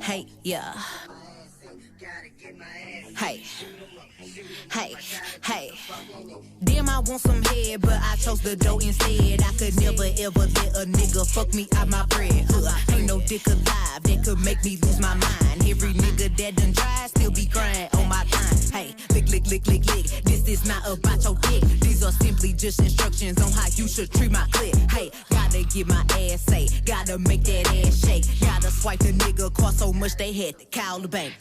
Hey, yeah. Hey, hey, hey. Damn, I want some head, but I chose the dough instead. I could never ever let a nigga fuck me out my bread. Ain't no dick alive that could make me lose my mind. Every nigga that done tried still be crying on my time. Hey, lick, lick, lick, lick, lick. This is not about your dick. These are simply just instructions on how you should treat my clip. Hey, gotta get my ass say, gotta make that ass shake. Gotta swipe the nigga cost so much they had to call the bank.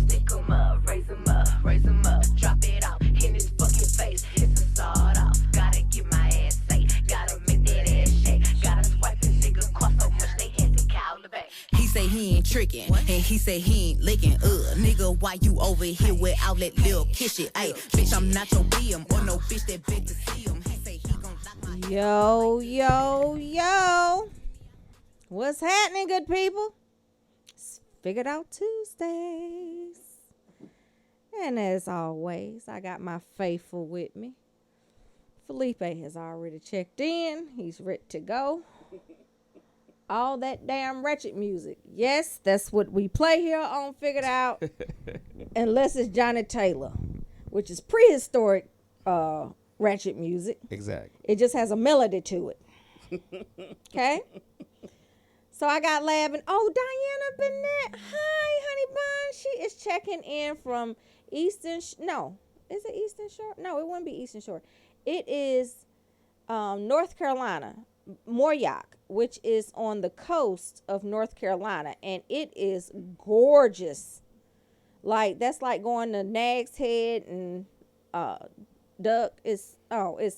Stick 'em up, raise 'em up, raise 'em up, drop it off in his fucking face, hit the sawed off. Gotta get my ass say, gotta make that ass shake. Gotta swipe the nigga cost so much they had to call the bank. He say he ain't tricking, and he say he ain't licking. Nigga, why you over here without that little kiss shit? Ayy, bitch, I'm not your BM or no bitch that beg to see him. He say he gon' lock my Yo, yo, yo. What's happening, good people? It's Figured Out Tuesdays. And as always, I got my faithful with me. Felipe has already checked in. He's ready to go. All that damn ratchet music. Yes, that's what we play here on Figured Out. Unless it's Johnny Taylor, which is prehistoric ratchet music. Exactly. It just has a melody to it. Okay? So I got Lab and Diana Bennett. Hi, honey bun. She is checking in from Eastern. No, is it Eastern Shore? No, it wouldn't be Eastern Shore. It is North Carolina, Mooryock, which is on the coast of North Carolina, and it is gorgeous. Like that's like going to Nag's Head and Duck. It's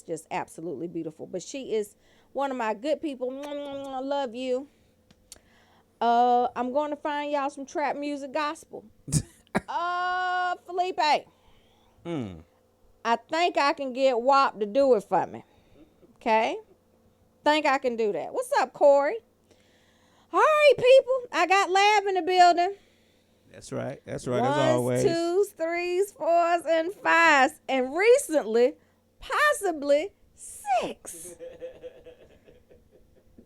just absolutely beautiful. But she is one of my good people. I love you. I'm going to find y'all some trap music gospel. Felipe. I think I can get WAP to do it for me. Okay? Think I can do that. What's up, Corey? All right, people. I got Lab in the building. That's right. That's right. Ones, as always. 2s, 3s, 4s, and 5s. And recently, possibly 6.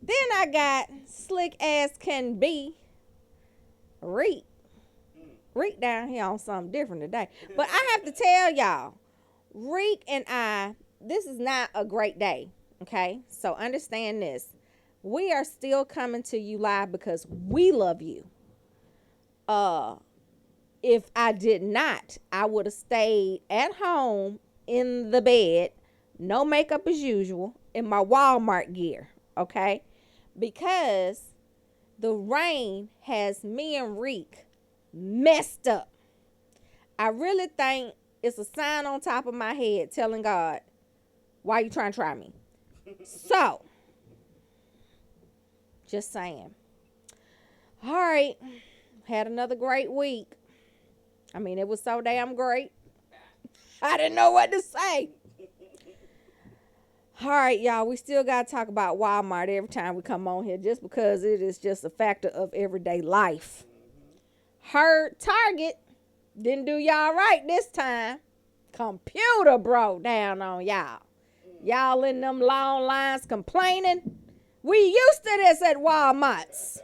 Then I got slick as can be Reek. Reek down here on something different today. But I have to tell y'all, Reek and I, this is not a great day. Okay? So understand this. We are still coming to you live because we love you. If I did not, I would have stayed at home in the bed, no makeup as usual, in my Walmart gear. Okay? Because the rain has me and Reek messed up. I really think it's a sign on top of my head telling God, why you trying to try me? So, just saying. All right. Had another great week. I mean, it was so damn great. I didn't know what to say. All right, y'all, we still got to talk about Walmart every time we come on here just because it is just a factor of everyday life. Heard Target didn't do y'all right this time. Computer broke down on y'all. Y'all in them long lines complaining. We used to this at Walmart's.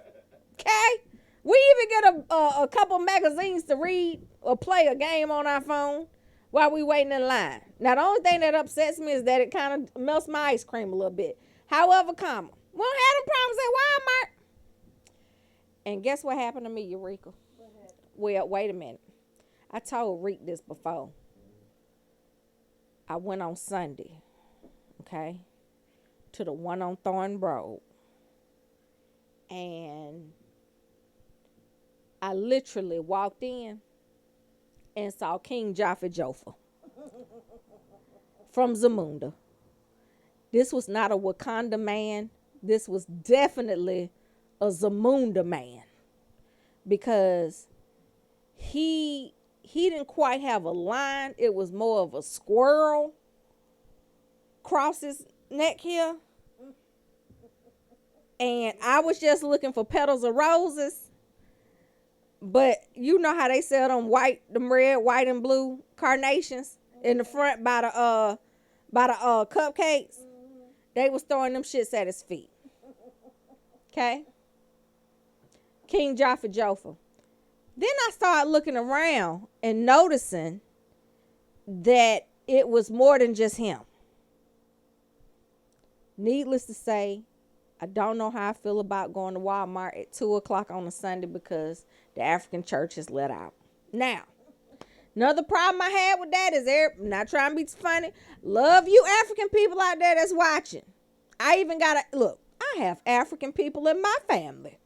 Okay? We even get a couple magazines to read or play a game on our phone while we waiting in line. Now, the only thing that upsets me is that it kind of melts my ice cream a little bit. However, we don't have them problems at Walmart. And guess what happened to me, Eureka? Well, wait a minute. I told Reek this before. I went on Sunday, okay, to the one on Thorn Road. And I literally walked in and saw King Jaffa Joffa from Zamunda. This was not a Wakanda man. This was definitely a Zamunda man. Because he didn't quite have a line. It was more of a squirrel across his neck here. And I was just looking for petals of roses. But you know how they sell them red, white, and blue carnations in the front by the cupcakes. They was throwing them shits at his feet. Okay? King Jaffa Joffa. Then I started looking around and noticing that it was more than just him. Needless to say, I don't know how I feel about going to Walmart at 2 o'clock on a Sunday because the African church is let out. Now, another problem I had with that is not trying to be funny. Love you African people out there that's watching. I even look, I have African people in my family.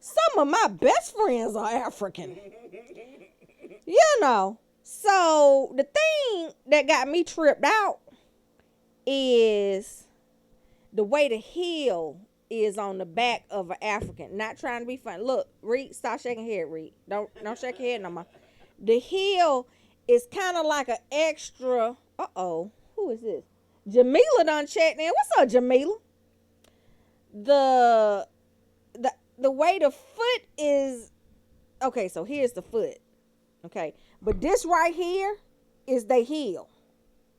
Some of my best friends are African. You know. So the thing that got me tripped out is the way the heel is on the back of an African. Not trying to be funny. Look, Reed, stop shaking your head, Reed. Don't shake your head no more. The heel is kind of like an extra. Who is this? Jamila done checked in. What's up, Jamila? The way the foot is. Okay, so here's the foot. Okay, but this right here is the heel.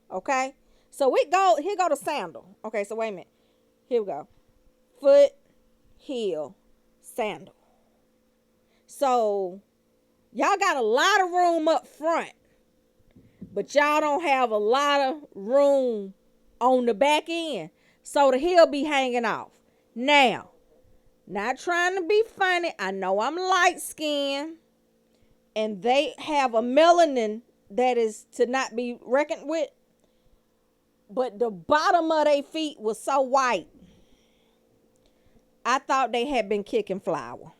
Okay, so here go the sandal. Okay, so wait a minute. Here we go. Foot, heel, sandal. So y'all got a lot of room up front, but y'all don't have a lot of room on the back end. So the heel be hanging off. Now, not trying to be funny. I know I'm light skinned and they have a melanin that is to not be reckoned with. But the bottom of their feet was so white. I thought they had been kicking flour.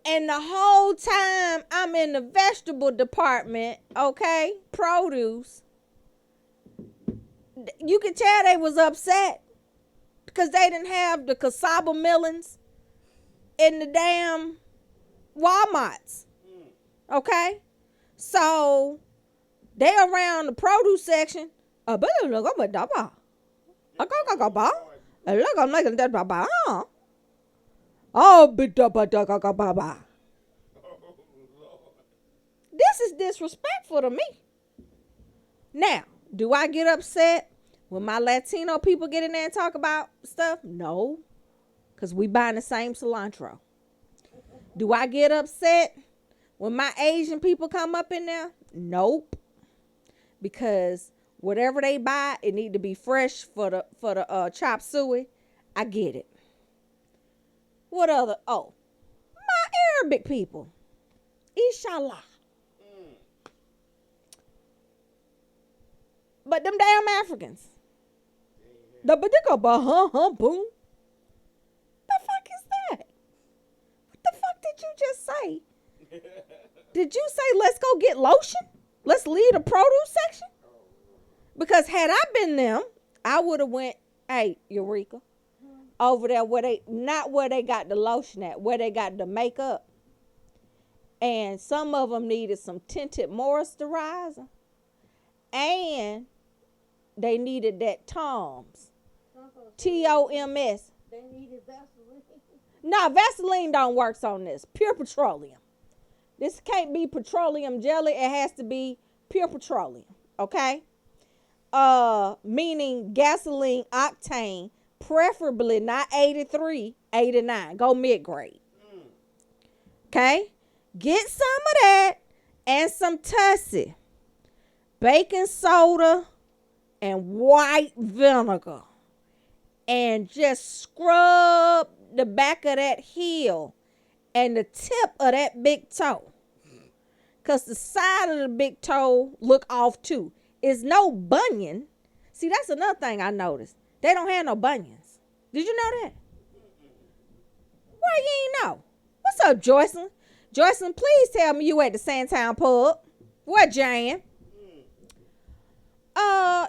And the whole time I'm in the vegetable department, okay, produce, you could tell they was upset because they didn't have the cassava melons in the damn Walmarts. Okay? So they around the produce section. This is disrespectful to me. Now, do I get upset when my Latino people get in there and talk about stuff? No, because we buying the same cilantro. Do I get upset when my Asian people come up in there? Nope, because whatever they buy, it need to be fresh for the chop suey. I get it. What other? Oh, my Arabic people. Inshallah. But them damn Africans. The boom. The fuck is that? What the fuck did you just say? Did you say let's go get lotion? Let's leave the produce section? Because had I been them, I would have went, hey, Eureka, over there not where they got the lotion at, where they got the makeup. And some of them needed some tinted moisturizer. And they needed that Tom's. T-O-M-S. They needed Vaseline. No, Vaseline don't work on this. Pure petroleum. This can't be petroleum jelly. It has to be pure petroleum. Okay? Meaning gasoline octane, preferably not 83, 89. Go mid-grade. Okay? Get some of that and some Tussie. Baking soda and white vinegar. And just scrub the back of that heel and the tip of that big toe. Because the side of the big toe look off too. It's no bunion. See, that's another thing I noticed. They don't have no bunions. Did you know that? Why you ain't know? What's up, Joycelyn? Joycelyn, please tell me you at the Sandtown pub. What, Jan?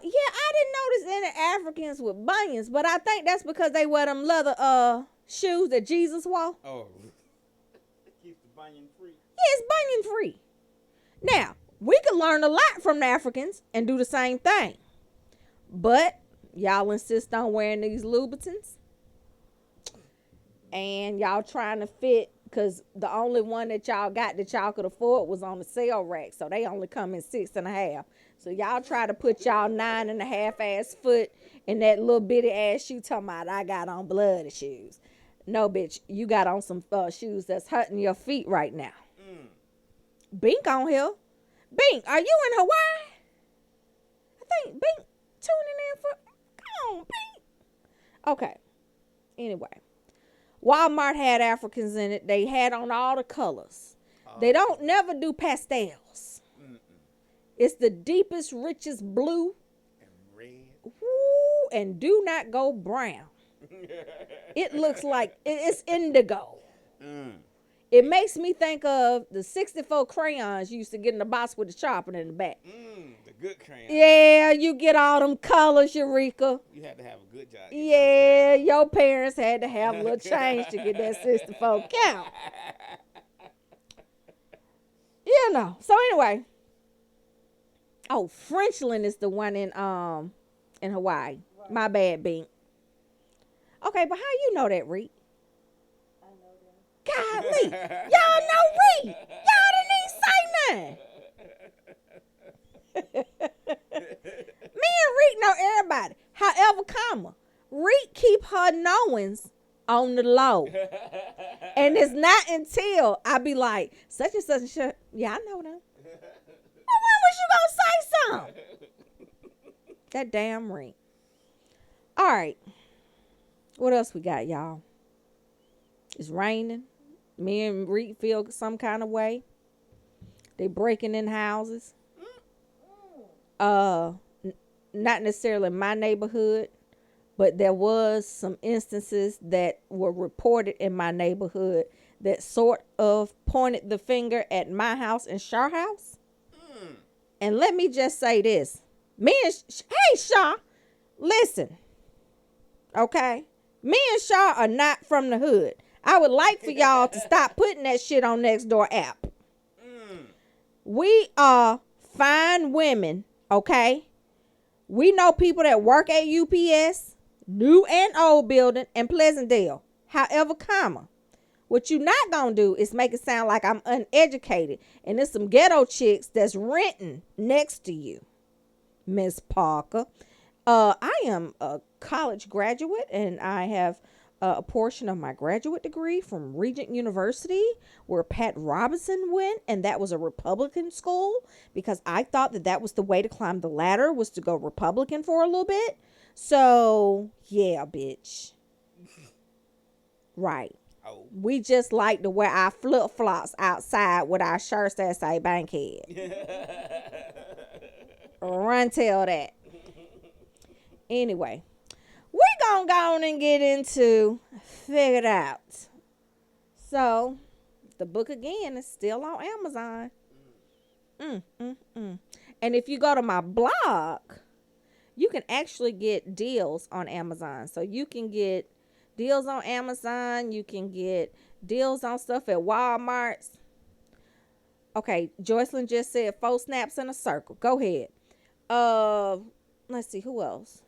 Yeah, I didn't notice any Africans with bunions, but I think that's because they wear them leather shoes that Jesus wore. Oh, keep the bunion free. Yeah, it's bunion free. Now, we can learn a lot from the Africans and do the same thing. But y'all insist on wearing these Louboutins. And y'all trying to fit because the only one that y'all got that y'all could afford was on the sale rack. So they only come in 6.5. So y'all try to put y'all 9.5 ass foot in that little bitty ass shoe talking about I got on bloody shoes. No, bitch, you got on some shoes that's hurting your feet right now. Bink on here. Bink, are you in Hawaii? I think Bink tuning in for... Come on, Bink. Okay. Anyway. Walmart had Africans in it. They had on all the colors. They don't never do pastels. It's the deepest, richest blue. And red. Woo, and do not go brown. It looks like it's indigo. It makes me think of the 64 crayons you used to get in the box with the sharpener in the back. The good crayon. Yeah, you get all them colors, Eureka. You had to have a good job. Yeah, your parents had to have a little change to get that 64 count. You know. So anyway. Oh, Frenchland is the one in Hawaii. Right. My bad, Bink. Okay, but how you know that, Reed? I know that. Golly. Y'all know Reed. Y'all didn't even say nothing. Me and Reed know everybody. However, Reed keep her knowings on the low. And it's not until I be like, such and such and such. Yeah, I know them. Well, when was you gonna say something? That damn Reed. All right. What else we got, y'all? It's raining. Me and Reed feel some kind of way. They breaking in houses. Not necessarily my neighborhood, but there was some instances that were reported in my neighborhood that sort of pointed the finger at my house and Shar house. And let me just say this. Hey, Shar, listen. Okay? Me and Shar are not from the hood. I would like for y'all to stop putting that shit on Nextdoor app. We are fine women, okay? We know people that work at UPS, new and old building, and Pleasantdale. However, what you not gonna do is make it sound like I'm uneducated and there's some ghetto chicks that's renting next to you, Miss Parker. I am a college graduate and I have a portion of my graduate degree from Regent University where Pat Robinson went, and that was a Republican school because I thought that was the way to climb the ladder, was to go Republican for a little bit. So, yeah, bitch. Right. Oh. We just like to wear our flip-flops outside with our shirts that say Bankhead. Run tell that. Anyway, we gonna go on and get into Figure It Out. So, the book again is still on Amazon. And if you go to my blog, you can actually get deals on Amazon. So you can get deals on Amazon. You can get deals on stuff at Walmart. Okay, Joycelyn just said 4 snaps in a circle. Go ahead. Let's see, who else?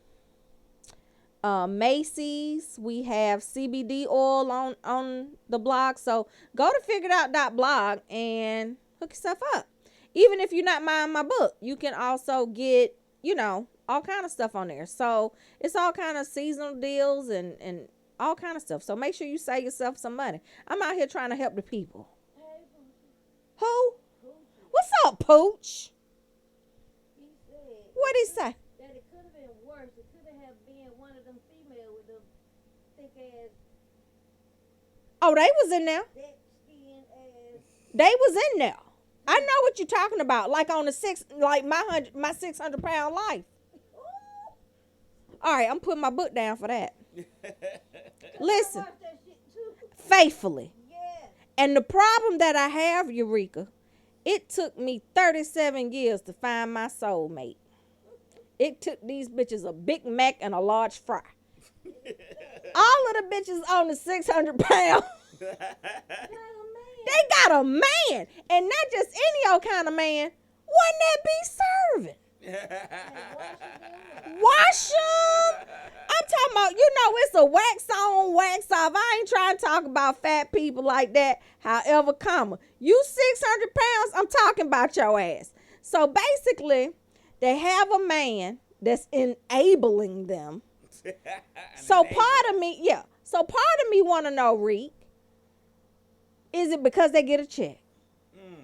Macy's. We have CBD oil on the blog. So go to figuredout.blog and hook yourself up. Even if you're not buying my book, you can also get, all kind of stuff on there. So it's all kind of seasonal deals and all kind of stuff. So make sure you save yourself some money. I'm out here trying to help the people. Who? What's up, Pooch? What'd he say? That it could have been worse. It could have been one of them female with the thick ass. Oh, they was in there. Thick skin ass. They was in there. I know what you're talking about. Like on my 600 pound life. All right, I'm putting my book down for that. Listen, faithfully. Yeah. And the problem that I have, Eureka, it took me 37 years to find my soulmate. It took these bitches a Big Mac and a large fry. All of the bitches on the 600 pound. They got a man. And not just any old kind of man. Wouldn't that be serving? Wash them. I'm talking about, it's a wax on, wax off. I ain't trying to talk about fat people like that. However, you 600 pounds, I'm talking about your ass. So basically, they have a man that's enabling them. So part of me want to know, Reek, is it because they get a check?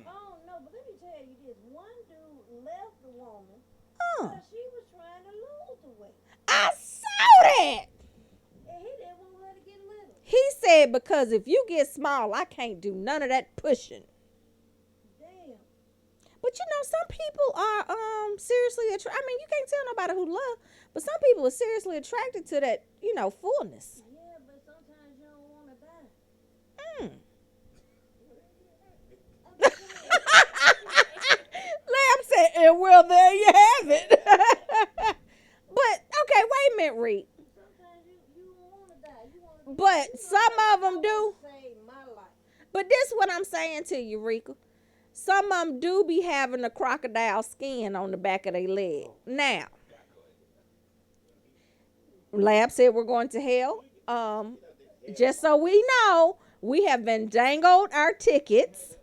Oh, no, but let me tell you this. One dude left the woman because she was trying to lose the weight. I saw that. And he didn't want her to get little. He said, because if you get small, I can't do none of that pushing. Damn. But some people are seriously attracted. I mean, you can't tell nobody who love, but some people are seriously attracted to that, fullness. Yeah, but sometimes you don't want to die. Lamb said, and well, there you have it. But, okay, wait a minute, Reek. Sometimes you don't want to die. You want to. But some of them do. Save my life. But this is what I'm saying to you, Rika. Some of them do be having a crocodile skin on the back of their leg. Now, Lab said we're going to hell. Just so we know, we have been dangled our tickets,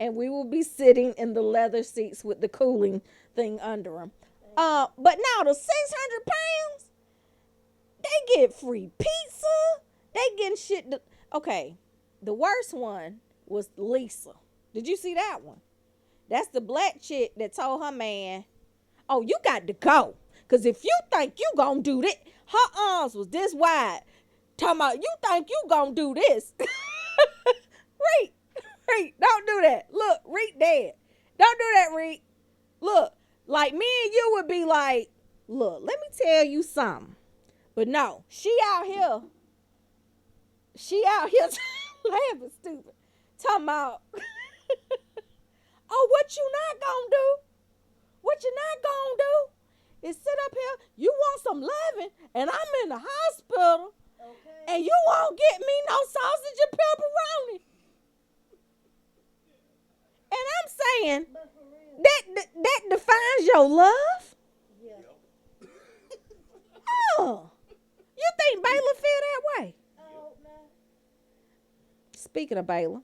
and we will be sitting in the leather seats with the cooling thing under them. But now the 600 pounds, they get free pizza. They getting shit. Okay, the worst one was Lisa. Did you see that one? That's the black chick that told her man, oh, you got to go. Because if you think you going to do this, her arms was this wide. Talking about, you think you going to do this. Reek, don't do that. Look, Reek dead. Don't do that, Reek. Look, like me and you would be like, look, let me tell you something. But no, she out here laughing stupid. Talking about, oh, what you not gonna do? What you not gonna do is sit up here, you want some loving, and I'm in the hospital, Okay. and you won't get me no sausage and pepperoni. And I'm saying, But for real. that defines your love? Yeah. Oh, you think Baylor feel that way? I hope not. Speaking of Baylor.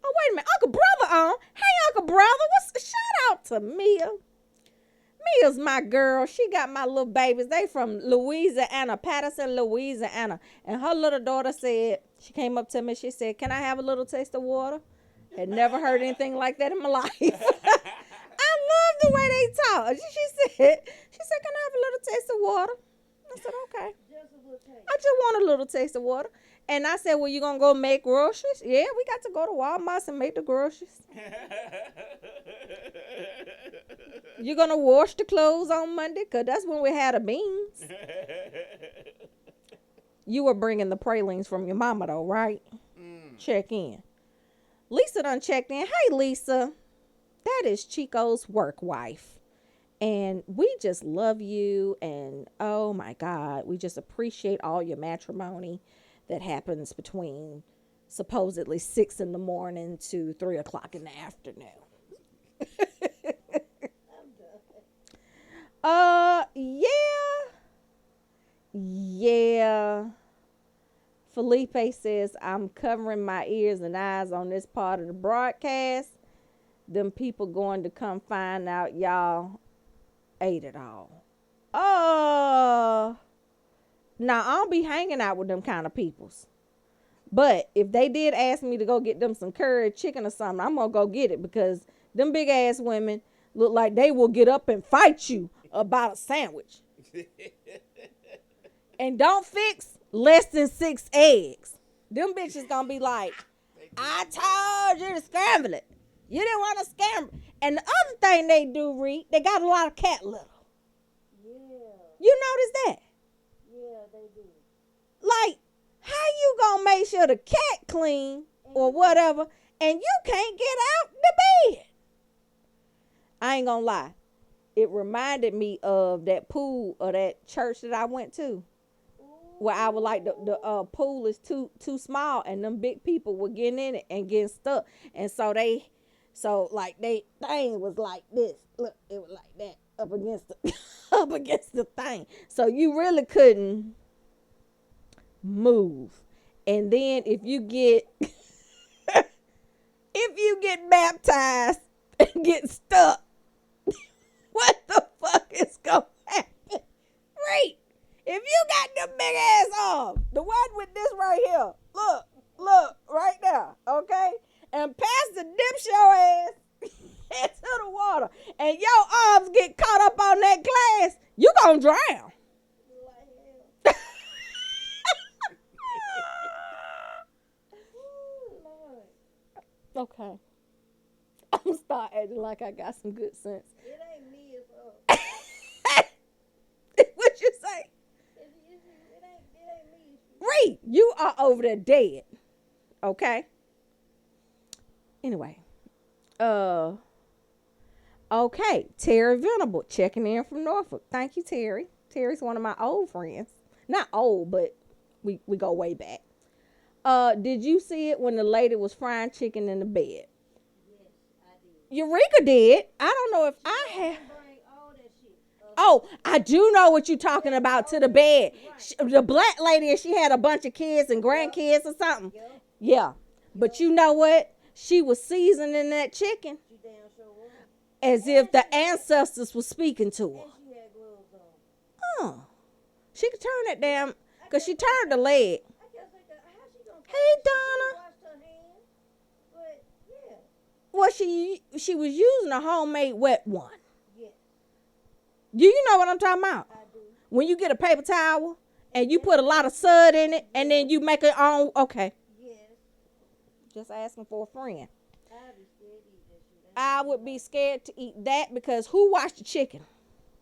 Oh, wait a minute. Uncle Brother on. Hey, Uncle Brother. Shout out to Mia. Mia's my girl. She got my little babies. They from Louisiana, Patterson, Louisiana. And her little daughter said, she came up to me. She said, can I have a little taste of water? Had never heard anything like that in my life. I love the way they talk. She said, can I have a little taste of water? I said, okay. Just a little taste. I just want a little taste of water. And I said, well, you going to go make groceries? Yeah, we got to go to Walmart and make the groceries. You going to wash the clothes on Monday? Because that's when we had the beans. You were bringing the pralines from your mama, though, right? Check in. Lisa done checked in. Hey, Lisa. That is Chico's work wife. And we just love you. And, oh, my God, we just appreciate all your matrimony that happens between supposedly 6 in the morning to 3 o'clock in the afternoon. Yeah. Felipe says, I'm covering my ears and eyes on this part of the broadcast. Them people going to come find out y'all ate it all. Now, I don't be hanging out with them kind of peoples. But if they did ask me to go get them some curry chicken or something, I'm going to go get it because them big ass women look like they will get up and fight you about a sandwich. And don't fix less than 6 eggs. Them bitches going to be like, I told you to scramble it. You didn't want to scramble. And the other thing they do, Reed, they got a lot of cat litter. Yeah. You notice that? Yeah, they do. Like, how you gonna make sure the cat clean or whatever, and you can't get out the bed? I ain't gonna lie. It reminded me of that pool or that church that I went to, where I was like, the pool is too small, and them big people were getting in it and getting stuck, and so they So like they thing was like this. Look, it was like that up against the up against the thing. So you really couldn't move. And then if you get baptized and get stuck, what the fuck is gonna happen? Right. If you got them big ass arms, the one with this right here, look, right there, okay? And Pastor dips your ass into the water, and your arms get caught up on that glass, you gonna drown. Okay. I'm gonna start acting like I got some good sense. It ain't me, it's us. What you say? It ain't me. Reed, you are over there dead. Okay. Anyway. Okay. Terry Venable checking in from Norfolk. Thank you, Terry. Terry's one of my old friends. Not old, but we go way back. Did you see it when the lady was frying chicken in the bed? Yes, I did. Eureka did. I don't know if I have. Bring all that shit. Oh, I do know what you're talking about, to the bed. The black lady, and she had a bunch of kids and grandkids or something. Yep. Yeah. But you know what? She was seasoning that chicken She damn sure was. as if the ancestors were speaking to her. And she had gloves on. She could turn that damn, because she turned the leg. I kept thinking, how she gonna Hey, She Donna. washed her hands. But, yeah. Well, she was using a homemade wet one. Yes, Do you know what I'm talking about? I do. When you get a paper towel and you put a lot of sud in it and then you make it on, okay. Yes. Just asking for a friend. I'd be scared to eat that shit. I would be scared to eat that because who washed the chicken?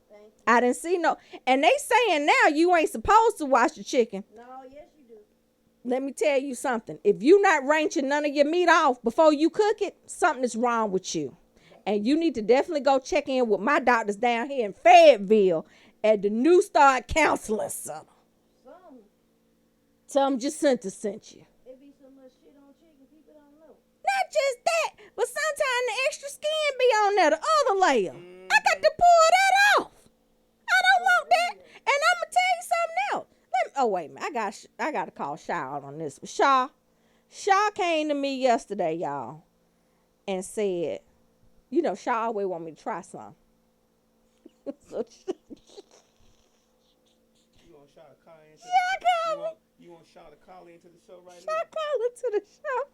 Thank you. I didn't see no. And they saying now you ain't supposed to wash the chicken. No, yes, you do. Let me tell you something. If you not wrenching none of your meat off before you cook it, something is wrong with you. And you need to definitely go check in with my doctors down here in Fayetteville at the New Start Counseling Center. Tell them Jacinta sent you. It be so much shit on chicken, people don't know. Not just that, but sometimes the extra skin be on there, the other layer. I got to pull that off. I don't want that. And I'm gonna tell you something else. Wait a minute. I got to call Shaw out on this. Shaw came to me yesterday, y'all, and said, you know, Shaw always want me to try some. So You want Shaw to call into you want Shaw to call into the show right Shaw call into the show.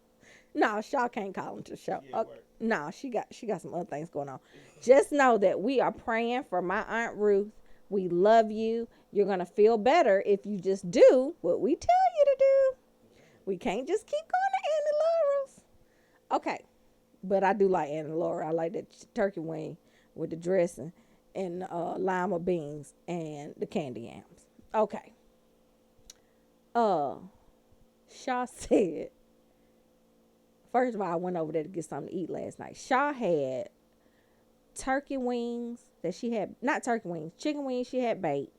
No, Shaw can't call into the show. Yeah, work. No, she got some other things going on. Just know that we are praying for my Aunt Ruth. We love you. You're going to feel better if you just do what we tell you to do. We can't just keep going to Annie Laura's. Okay. But I do like Annie Laura. I like that turkey wing with the dressing and lima beans and the candy yams. Okay. Shaw said, first of all, I went over there to get something to eat last night. Shaw had turkey wings that she had, not turkey wings, chicken wings she had baked,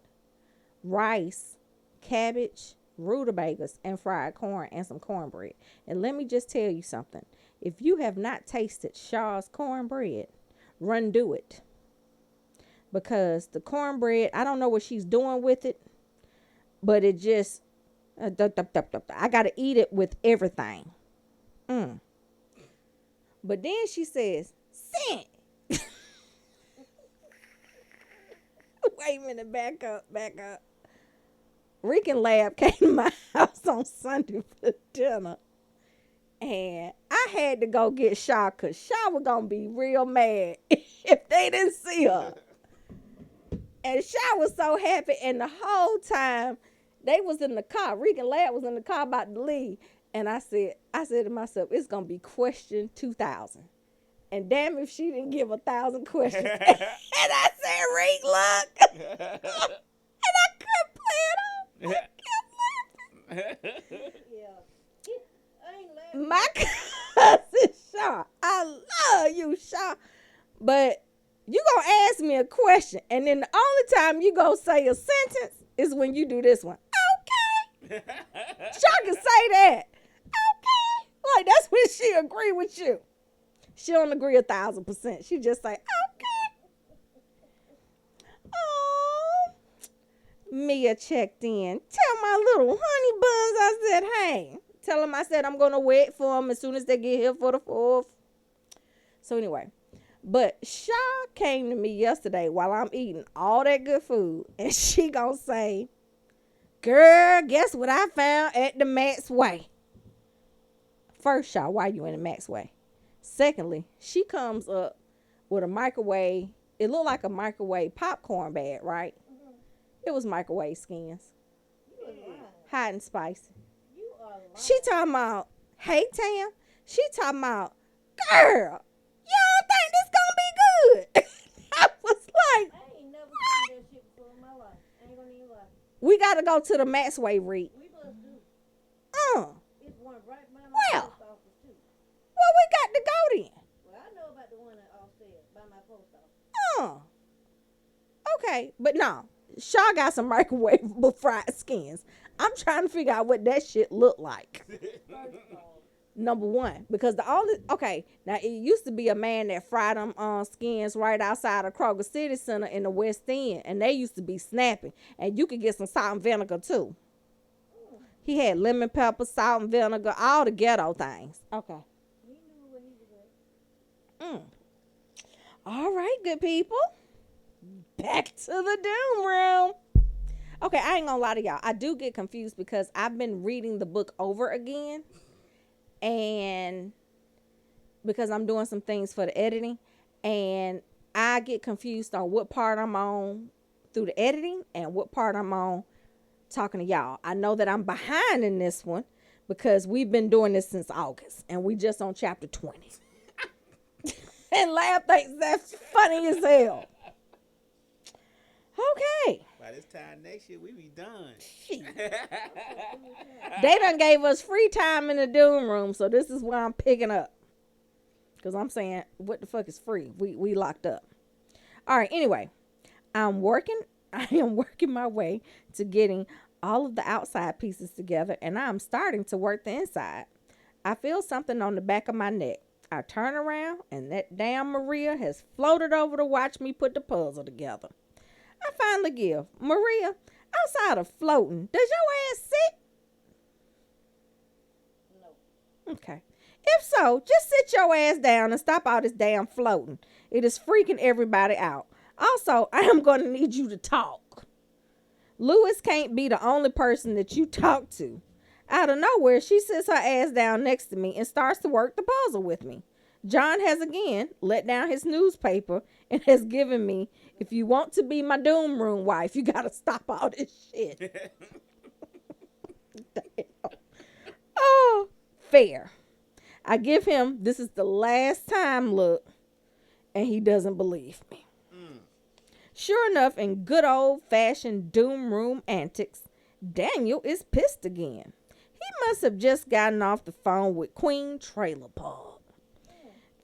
rice, cabbage, rutabagas, and fried corn and some cornbread. And let me just tell you something. If you have not tasted Shaw's cornbread, run do it. Because the cornbread, I don't know what she's doing with it, but it just, I got to eat it with everything. But then she says, Scent. Wait a minute, back up. Rick and Lab came to my house on Sunday for dinner. And I had to go get Shaw because Shaw was going to be real mad if they didn't see her. And Shaw was so happy. And the whole time they was in the car, Rick and Lab was in the car about to leave. And I said to myself, it's going to be question 2,000. And damn if she didn't give 1,000 questions. And I said, Rick, look. And I couldn't play it off. I kept laughing. Yeah. I ain't laughing. My cousin Shaw, I love you, Shaw. But you gonna ask me a question, and then the only time you gonna say a sentence is when you do this one. Okay. Shaw can say that. Okay. Like that's when she agree with you. She don't agree 1,000%. She just say, okay. Oh, Mia checked in. Tell my little honey buns I said, hey. Tell them I said I'm going to wait for them as soon as they get here for the 4th. So anyway, but Shaw came to me yesterday while I'm eating all that good food. And she going to say, girl, guess what I found at the Max Way? First, Shaw, why you in the Max Way? Secondly, she comes up with a microwave. It looked like a microwave popcorn bag, right? Mm-hmm. It was microwave skins. Hot and spicy. She talking about, hey, Tam. She talking about, girl, you don't think this gonna be good? I was like, I ain't never seen that shit before in my life. I ain't gonna even lie. We gotta go to the Max Way, Reed. We must do. It's one right by my Well. post office, too. Well, we got to go then. Well, I know about the one at Offset by my post office. Okay, but no. Shaw got some microwavable fried skins. I'm trying to figure out what that shit look like. Number one, because now it used to be a man that fried them skins right outside of Kroger City Center in the West End, and they used to be snapping, and you could get some salt and vinegar too. He had lemon pepper, salt and vinegar, all the ghetto things. Okay. We knew where he was at. All right, good people. Back to the doom room. Okay, I ain't gonna lie to y'all. I do get confused because I've been reading the book over again. And because I'm doing some things for the editing. And I get confused on what part I'm on through the editing and what part I'm on talking to y'all. I know that I'm behind in this one because we've been doing this since August. And we just on chapter 20. And Lab thinks that's funny as hell. Okay. By this time next year, we be done. They done gave us free time in the doom room, so this is where I'm picking up. Because I'm saying, what the fuck is free? We locked up. All right, anyway. I am working my way to getting all of the outside pieces together, and I'm starting to work the inside. I feel something on the back of my neck. I turn around, and that damn Maria has floated over to watch me put the puzzle together. I finally give. Maria, outside of floating, does your ass sit? No. Okay. If so, just sit your ass down and stop all this damn floating. It is freaking everybody out. Also, I am going to need you to talk. Lewis can't be the only person that you talk to. Out of nowhere, she sits her ass down next to me and starts to work the puzzle with me. John has again let down his newspaper and has given me, if you want to be my doom room wife, you got to stop all this shit. Damn. Oh, fair. I give him, this is the last time look, and he doesn't believe me. Sure enough, in good old-fashioned doom room antics, Daniel is pissed again. He must have just gotten off the phone with Queen Trailer Park.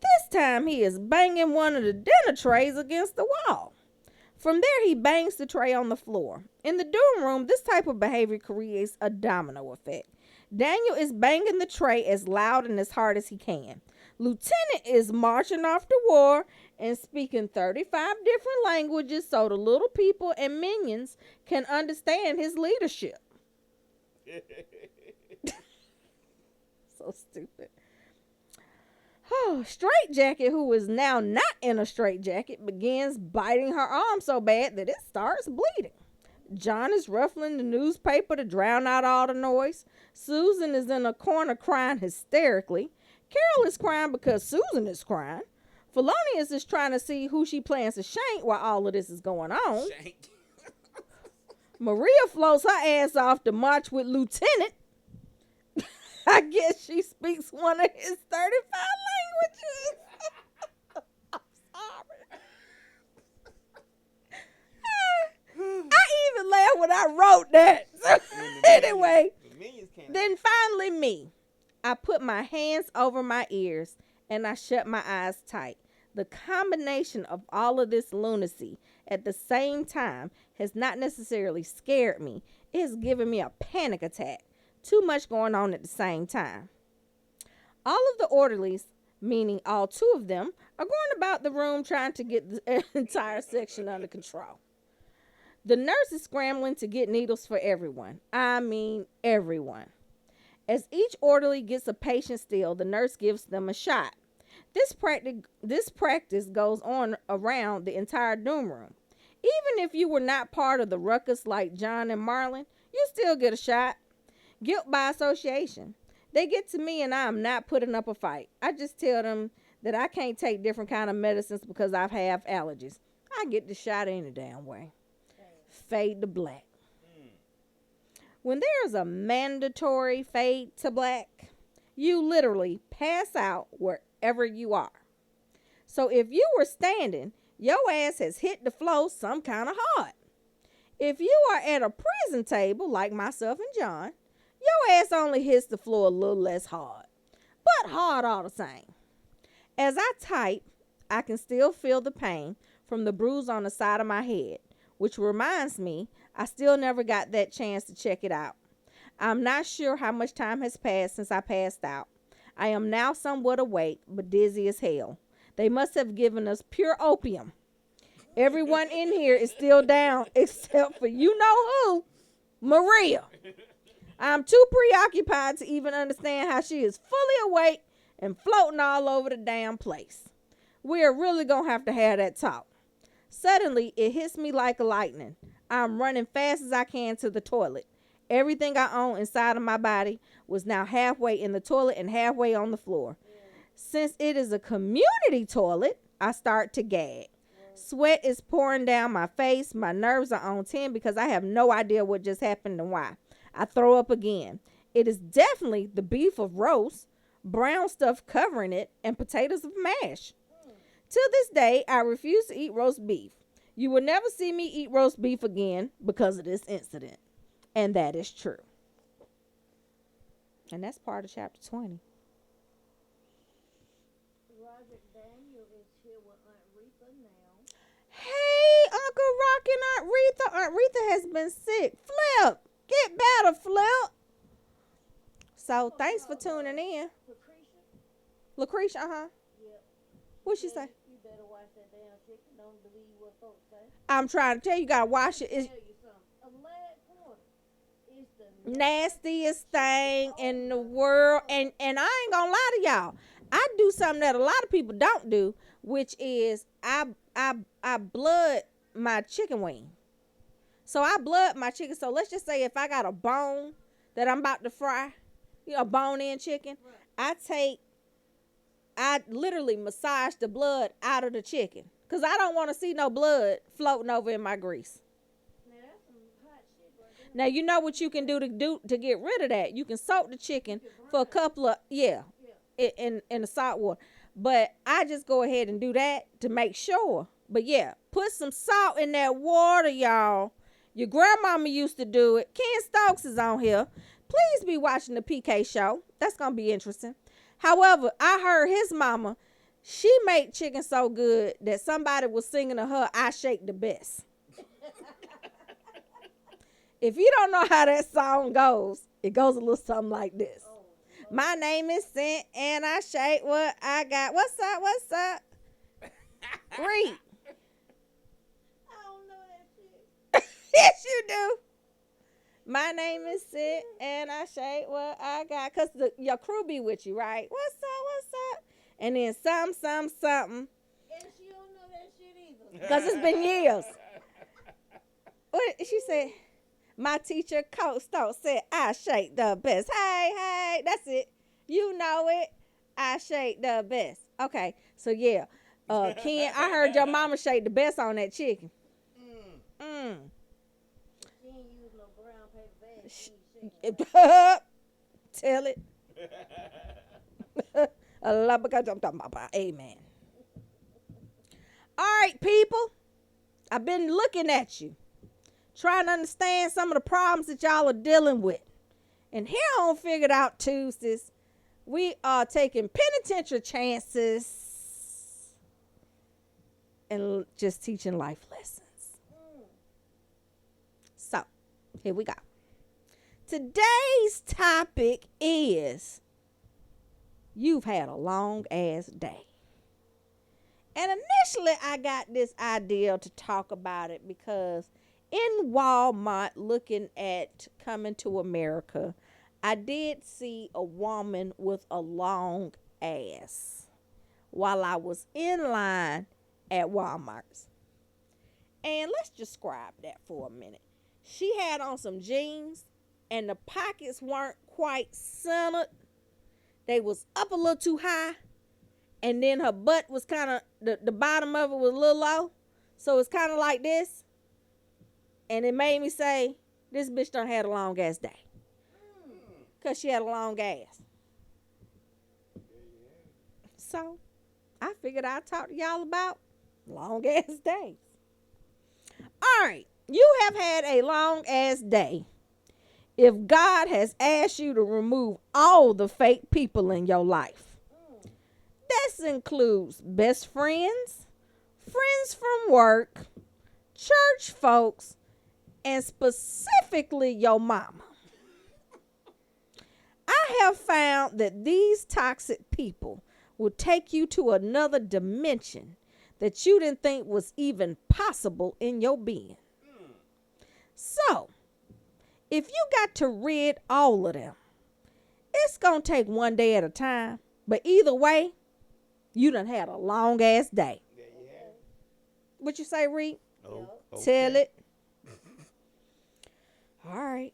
This time he is banging one of the dinner trays against the wall. From there, he bangs the tray on the floor. In the doom room, this type of behavior creates a domino effect. Daniel is banging the tray as loud and as hard as he can. Lieutenant is marching off to war and speaking 35 different languages so the little people and minions can understand his leadership. So stupid. Oh, Straitjacket, who is now not in a straitjacket, begins biting her arm so bad that it starts bleeding. John is ruffling the newspaper to drown out all the noise. Susan is in a corner crying hysterically. Carol is crying because Susan is crying. Felonious is trying to see who she plans to shank while all of this is going on. Maria floats her ass off to march with Lieutenant. I guess she speaks one of his 35 languages. I'm sorry. I even laughed when I wrote that. Anyway, then finally me. I put my hands over my ears and I shut my eyes tight. The combination of all of this lunacy at the same time has not necessarily scared me. It has given me a panic attack. Too much going on at the same time. All of the orderlies meaning all two of them, are going about the room trying to get the entire section under control. The nurse is scrambling to get needles for everyone. I mean, everyone. As each orderly gets a patient still, the nurse gives them a shot. This practice goes on around the entire dorm room. Even if you were not part of the ruckus like John and Marlon, you still get a shot. Guilt by association. They get to me and I'm not putting up a fight. I just tell them that I can't take different kind of medicines because I have allergies. I get the shot any damn way. Fade to black. When there's a mandatory fade to black, you literally pass out wherever you are. So if you were standing, your ass has hit the floor some kind of hard. If you are at a prison table, like myself and John, your ass only hits the floor a little less hard, but hard all the same. As I type, I can still feel the pain from the bruise on the side of my head, which reminds me I still never got that chance to check it out. I'm not sure how much time has passed since I passed out. I am now somewhat awake, but dizzy as hell. They must have given us pure opium. Everyone in here is still down except for you know who, Maria. I'm too preoccupied to even understand how she is fully awake and floating all over the damn place. We're really going to have that talk. Suddenly, it hits me like a lightning. I'm running fast as I can to the toilet. Everything I own inside of my body was now halfway in the toilet and halfway on the floor. Since it is a community toilet, I start to gag. Sweat is pouring down my face. My nerves are on 10 because I have no idea what just happened and why. I throw up again. It is definitely the beef of roast, brown stuff covering it, and potatoes of mash. To this day, I refuse to eat roast beef. You will never see me eat roast beef again because of this incident. And that is true. And that's part of chapter 20. Roger Daniel is here with Aunt Rita now. Hey, Uncle Rock and Aunt Rita. Aunt Rita has been sick. Flip, get better, Flip. So thanks for tuning in. Lucretia, Yep. What'd she say? You better watch that damn chicken. Don't believe what folks say. I'm trying to tell you, you gotta wash it. It's Tell you something. A leg quarter is the nastiest thing in the world. And I ain't gonna lie to y'all. I do something that a lot of people don't do, which is I blood my chicken wing. So I blood my chicken. So let's just say if I got a bone that I'm about to fry, a bone-in chicken, right. I literally massage the blood out of the chicken because I don't want to see no blood floating over in my grease. Now that's some hot shit right there. Now you know what you can do to get rid of that. You can soak the chicken for a couple of in the salt water. But I just go ahead and do that to make sure. But yeah, put some salt in that water, y'all. Your grandmama used to do it. Ken Stokes is on here. Please be watching the PK show. That's gonna be interesting. However, I heard his mama, she made chicken so good that somebody was singing to her, I shake the best. If you don't know how that song goes, it goes a little something like this. My name is Cent and I shake what I got. What's up? What's up? Read. I don't know that shit. Yes, you do. My name is Sid, and I shake what I got. Because your crew be with you, right? What's up? What's up? And then something. And she don't know that shit either. Because it's been years. What she said? My teacher, Coach Stokes, said, I shake the best. Hey, that's it. You know it. I shake the best. Okay, so yeah. Ken, I heard your mama shake the best on that chicken. She ain't use no brown paper bag. Tell it. Amen. All right, people. I've been looking at you, trying to understand some of the problems that y'all are dealing with. And here on Figured Out Tuesdays, we are taking penitentiary chances and just teaching life lessons. So, here we go. Today's topic is you've had a long ass day. And initially, I got this idea to talk about it because in Walmart, looking at Coming to America, I did see a woman with a long ass while I was in line at Walmart's. And let's describe that for a minute. She had on some jeans and the pockets weren't quite centered. They was up a little too high. And then her butt was kind of, the bottom of it was a little low. So it's kind of like this. And it made me say, this bitch done had a long ass day. Because she had a long ass. So I figured I'd talk to y'all about long ass days. All right. You have had a long ass day. If God has asked you to remove all the fake people in your life. This includes best friends, friends from work, church folks, and specifically your mama. I have found that these toxic people will take you to another dimension that you didn't think was even possible in your being. So, if you got to rid all of them, it's going to take one day at a time. But either way, you done had a long ass day. Yeah, yeah. What you say, Reed? Oh, okay. Tell it. All right.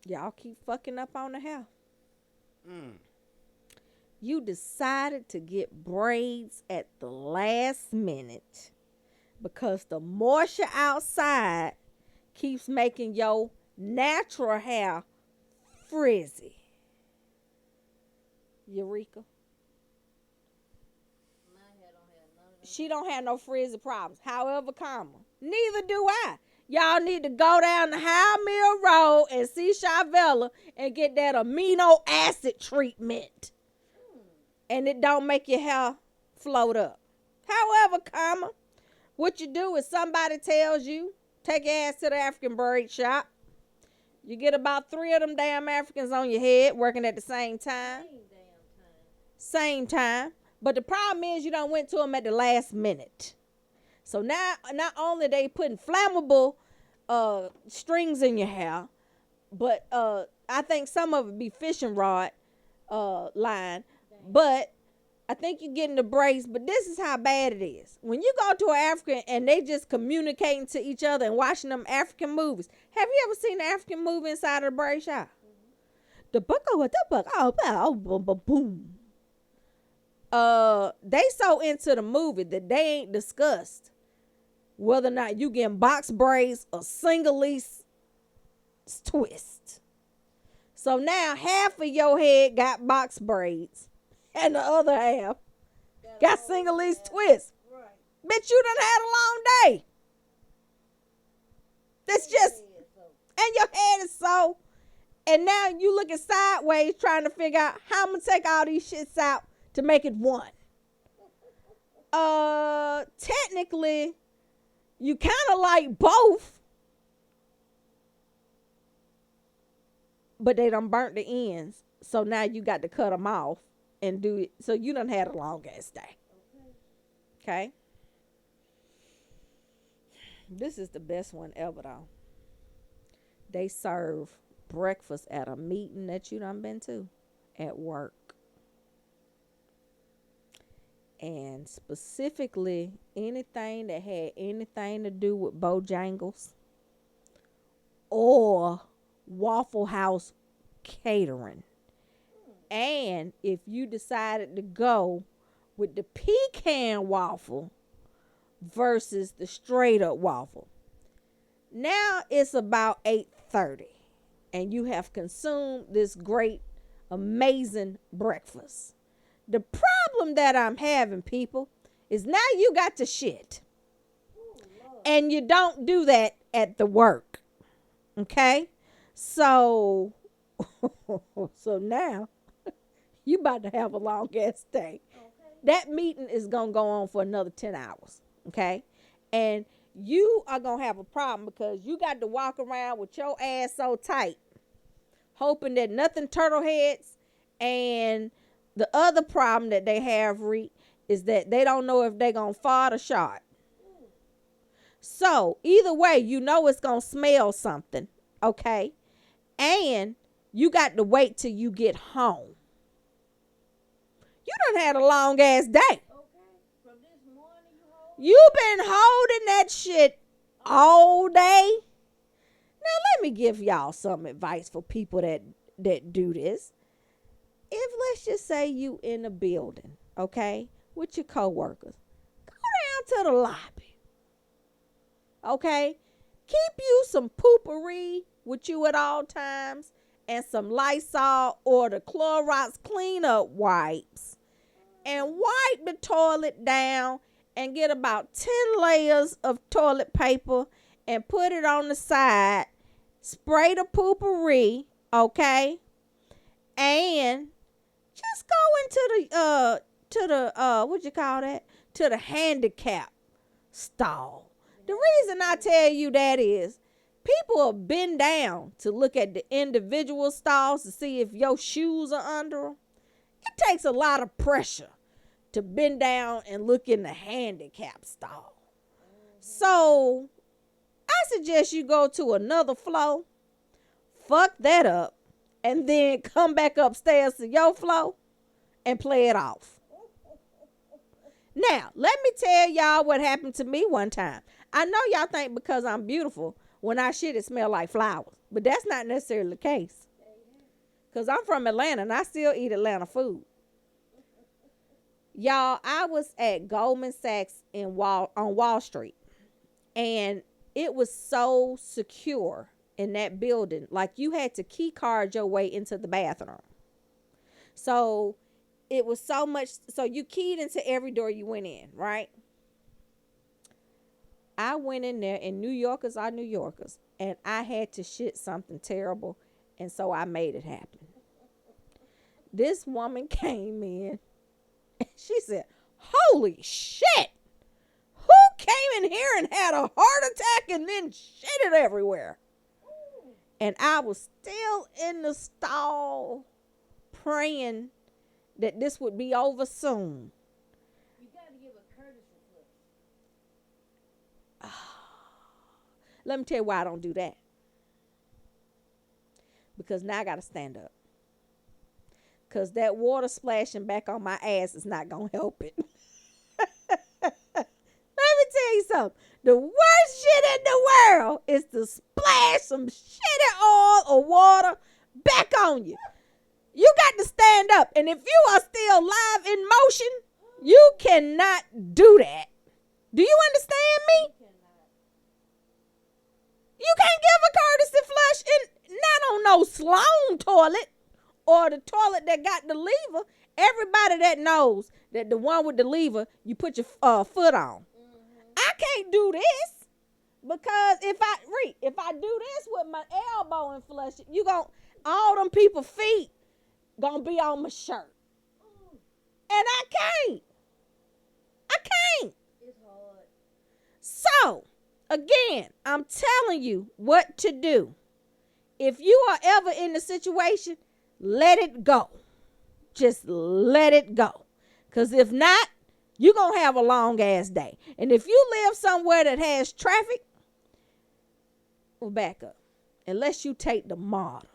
Y'all keep fucking up on the hair. You decided to get braids at the last minute because the moisture outside keeps making your natural hair frizzy. Eureka. She don't have no frizzy problems. However, neither do I. Y'all need to go down the High Mill Road and see Chavella and get that amino acid treatment. And it don't make your hair float up. However, what you do is somebody tells you, take your ass to the African braid shop. You get about 3 of them damn Africans on your head working at the same time. Same time. But the problem is you done went to them at the last minute. So now, not only they putting flammable strings in your hair, but I think some of it be fishing rod line. But I think you're getting the braids. But this is how bad it is. When you go to an African and they just communicating to each other and watching them African movies. Have you ever seen an African movie inside of the braid shop? The book with the book. Oh, boom, boom. They so into the movie that they ain't discussed whether or not you getting box braids or single lease twist. So now half of your head got box braids and the other half got single lease twist. Right. Bitch, you done had a long day. That's just, and your head is so, and now you looking sideways trying to figure out how I'm gonna take all these shits out to make it one. Technically, you kind of like both, but they done burnt the ends. So now you got to cut them off and do it. So you done had a long ass day. Okay. This is the best one ever though. They serve breakfast at a meeting that you done been to at work. And specifically anything that had anything to do with Bojangles or Waffle House catering. And if you decided to go with the pecan waffle versus the straight up waffle. Now it's about 8:30 and you have consumed this great, amazing breakfast. The problem that I'm having, people, is now you got to shit. And you don't do that at the work. Okay? So now you about to have a long ass day. That meeting is going to go on for another 10 hours. Okay? And you are going to have a problem because you got to walk around with your ass so tight, hoping that nothing turtle heads and The other problem that they have, Reed, is that they don't know if they're going to fart or shot. So either way, you know it's going to smell something, okay? And you got to wait till you get home. You done had a long ass day. Okay. From this morning You been holding that shit all day. Now let me give y'all some advice for people that do this. If let's just say you in a building, okay, with your coworkers, go down to the lobby. Okay? Keep you some poopery with you at all times and some Lysol or the Clorox cleanup wipes. And wipe the toilet down and get about 10 layers of toilet paper and put it on the side. Spray the poopery, okay? And just go into the what you call that? To the handicap stall. The reason I tell you that is people will bend down to look at the individual stalls to see if your shoes are under them. It takes a lot of pressure to bend down and look in the handicap stall. So I suggest you go to another floor, fuck that up, and then come back upstairs to your floor and play it off. Now, let me tell y'all what happened to me one time. I know y'all think because I'm beautiful, when I shit, it smell like flowers. But that's not necessarily the case. Because I'm from Atlanta and I still eat Atlanta food. Y'all, I was at Goldman Sachs on Wall Street. And it was so secure in that building. Like you had to key card your way into the bathroom. So it was so much. So you keyed into every door you went in, right? I went in there, and New Yorkers are New Yorkers. And I had to shit something terrible. And so I made it happen. This woman came in. And she said, "Holy shit. Who came in here and had a heart attack and then shit it everywhere?" And I was still in the stall praying that this would be over soon. You got to give a courtesy flush. Let me tell you why I don't do that. Because now I got to stand up. Because that water splashing back on my ass is not going to help it. Let me tell you something. The worst shit in the world is to splash some shitty oil or water back on you. You got to stand up. And if you are still live in motion, you cannot do that. Do you understand me? You can't give a courtesy flush in not on no Sloan toilet or the toilet that got the lever. Everybody that knows that the one with the lever, you put your foot on. I can't do this because if I do this with my elbow and flush it, all them people feet gonna be on my shirt. And I can't. It's hard. So, again, I'm telling you what to do. If you are ever in the situation, let it go. Just let it go. Because if not, you're going to have a long ass day. And if you live somewhere that has traffic, well, back up. Unless you take the model.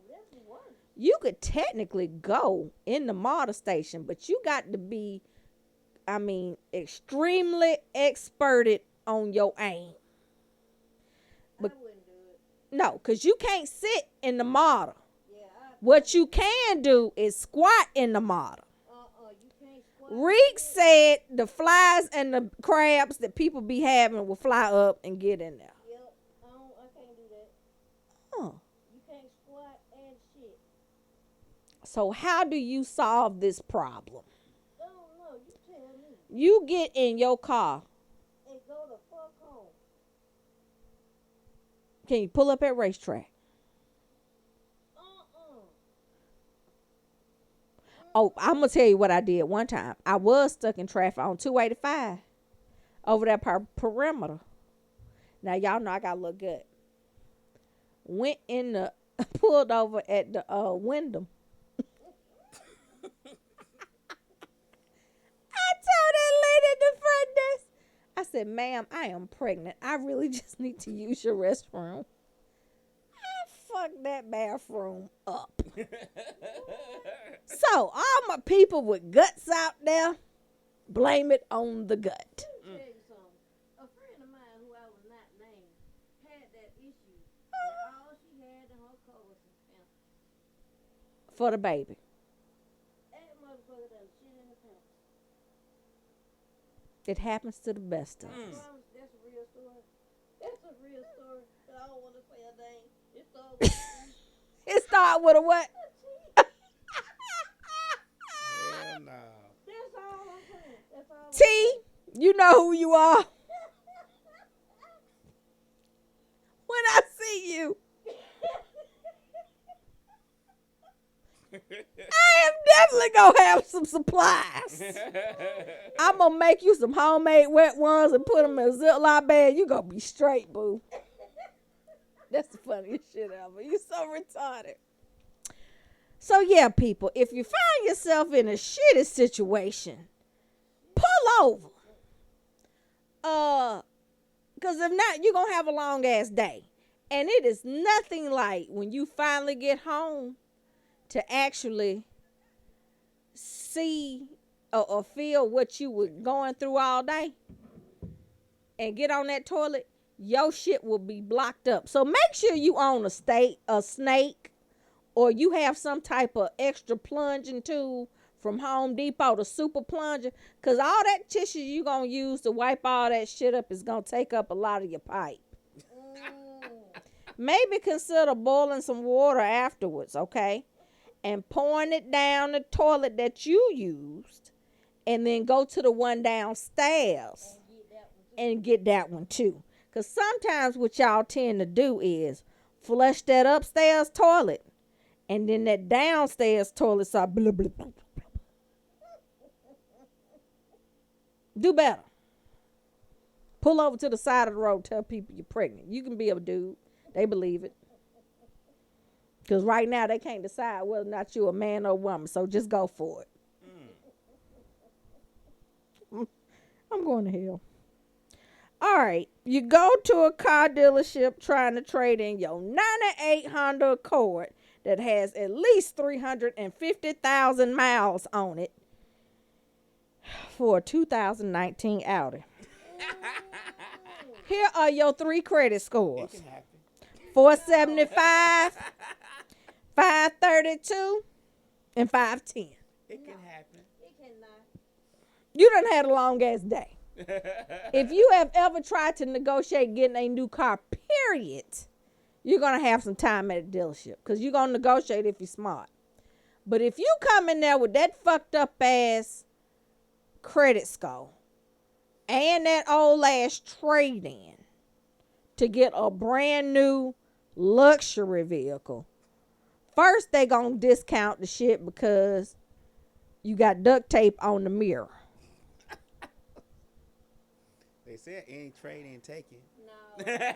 That's worse. You could technically go in the model station, but you got to be, extremely experted on your aim. But, I wouldn't do it. no, because you can't sit in the model. Yeah, What you can do is squat in the model. you can't squat. Reek said the flies and the crabs that people be having will fly up and get in there. Yep, I can't do that. Huh. You can't squat and shit. So how do you solve this problem? I don't know, you tell me. You get in your car. And go the fuck home. Can you pull up at racetrack? Oh, I'm going to tell you what I did one time. I was stuck in traffic on 285 over that perimeter. Now, y'all know I got to look good. Went in the, pulled over at the Wyndham. said, ma'am, I am pregnant. I really just need to use your restroom. I fucked that bathroom up. So, all my people with guts out there, blame it on the gut. Let me tell you something. A friend of mine who I will not name had that issue. And all she had in her car was some pants. For the baby. That motherfucker done shit in the pants. It happens to the best of us. That's a real story. That's a real story. But I don't want to say her name. It started with It started with a what? Hell no. That's all I'm saying. That's all. T, you know who you are. When I see you, I am definitely going to have some supplies. I'm going to make you some homemade wet ones and put them in a Ziploc bag. You going to be straight, boo. That's the funniest shit ever. You so retarded. So, yeah, people, if you find yourself in a shitty situation, pull over. Because if not, you're going to have a long-ass day. And it is nothing like when you finally get home to actually see or feel what you were going through all day and get on that toilet, your shit will be blocked up. So make sure you own a snake, or you have some type of extra plunging tool from Home Depot, the super plunger, because all that tissue you're going to use to wipe all that shit up is going to take up a lot of your pipe. Maybe consider boiling some water afterwards, okay? And pouring it down the toilet that you used, and then go to the one downstairs and get that one too. Because sometimes what y'all tend to do is flush that upstairs toilet, and then that downstairs toilet start blah, blah, blah, blah. Do better. Pull over to the side of the road, tell people you're pregnant. You can be a dude. They believe it. Because right now they can't decide whether or not you're a man or a woman. So just go for it. I'm going to hell. All right. You go to a car dealership trying to trade in your 98 Honda Accord that has at least 350,000 miles on it for a 2019 Audi. Here are your 3 credit scores. It can happen. 475, 532, and 510. It can happen. It cannot. You done had a long ass day. If you have ever tried to negotiate getting a new car, period, you're going to have some time at a dealership because you're going to negotiate if you're smart. But if you come in there with that fucked up ass credit score and that old ass trade-in to get a brand new luxury vehicle, first they gonna discount the shit because you got duct tape on the mirror. They said any trade ain't taken. No. Your ass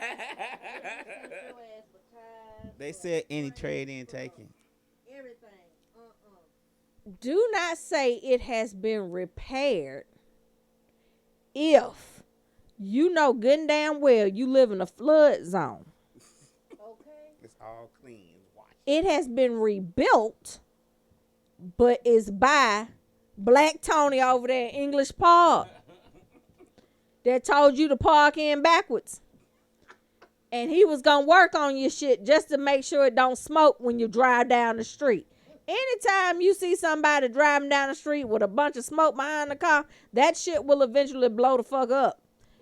for tires, They said any trade ain't taken. everything. Do not say it has been repaired if you know good and damn well you live in a flood zone. Okay. It's all clean. Watch. It has been rebuilt, but it's by Black Tony over there in English Park that told you to park in backwards. And he was going to work on your shit just to make sure it don't smoke when you drive down the street. Anytime you see somebody driving down the street with a bunch of smoke behind the car, that shit will eventually blow the fuck up.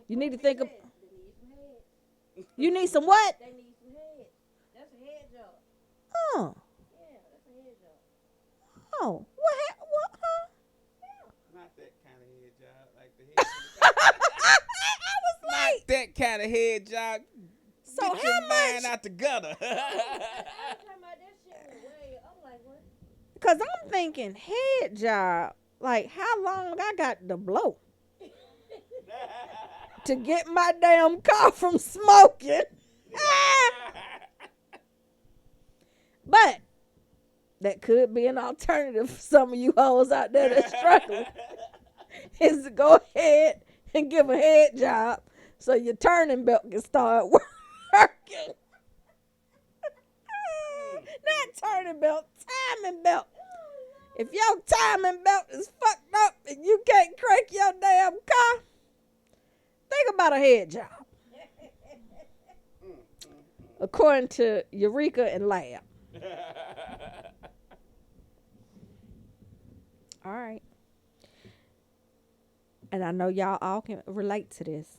You need to think of... They need some head. You need some what? They need some head. That's a head job. Oh. Yeah, that's a head job. Oh. What? Huh? Not that kind of head job. Like the head. I was like... That kind of head job. So Get your how mind much? out the gutter. I was talking about that shit was way. I'm like, what? Because I'm thinking head job. Like, how long I got to blow to get my damn car from smoking? But that could be an alternative for some of you hoes out there that's struggling. Is to go ahead and give a head job so your turning belt can start working. Not turning belt, timing belt. If your timing belt is fucked up and you can't crank your damn car, think about a head job. According to Eureka and Lab. All right. And I know y'all all can relate to this.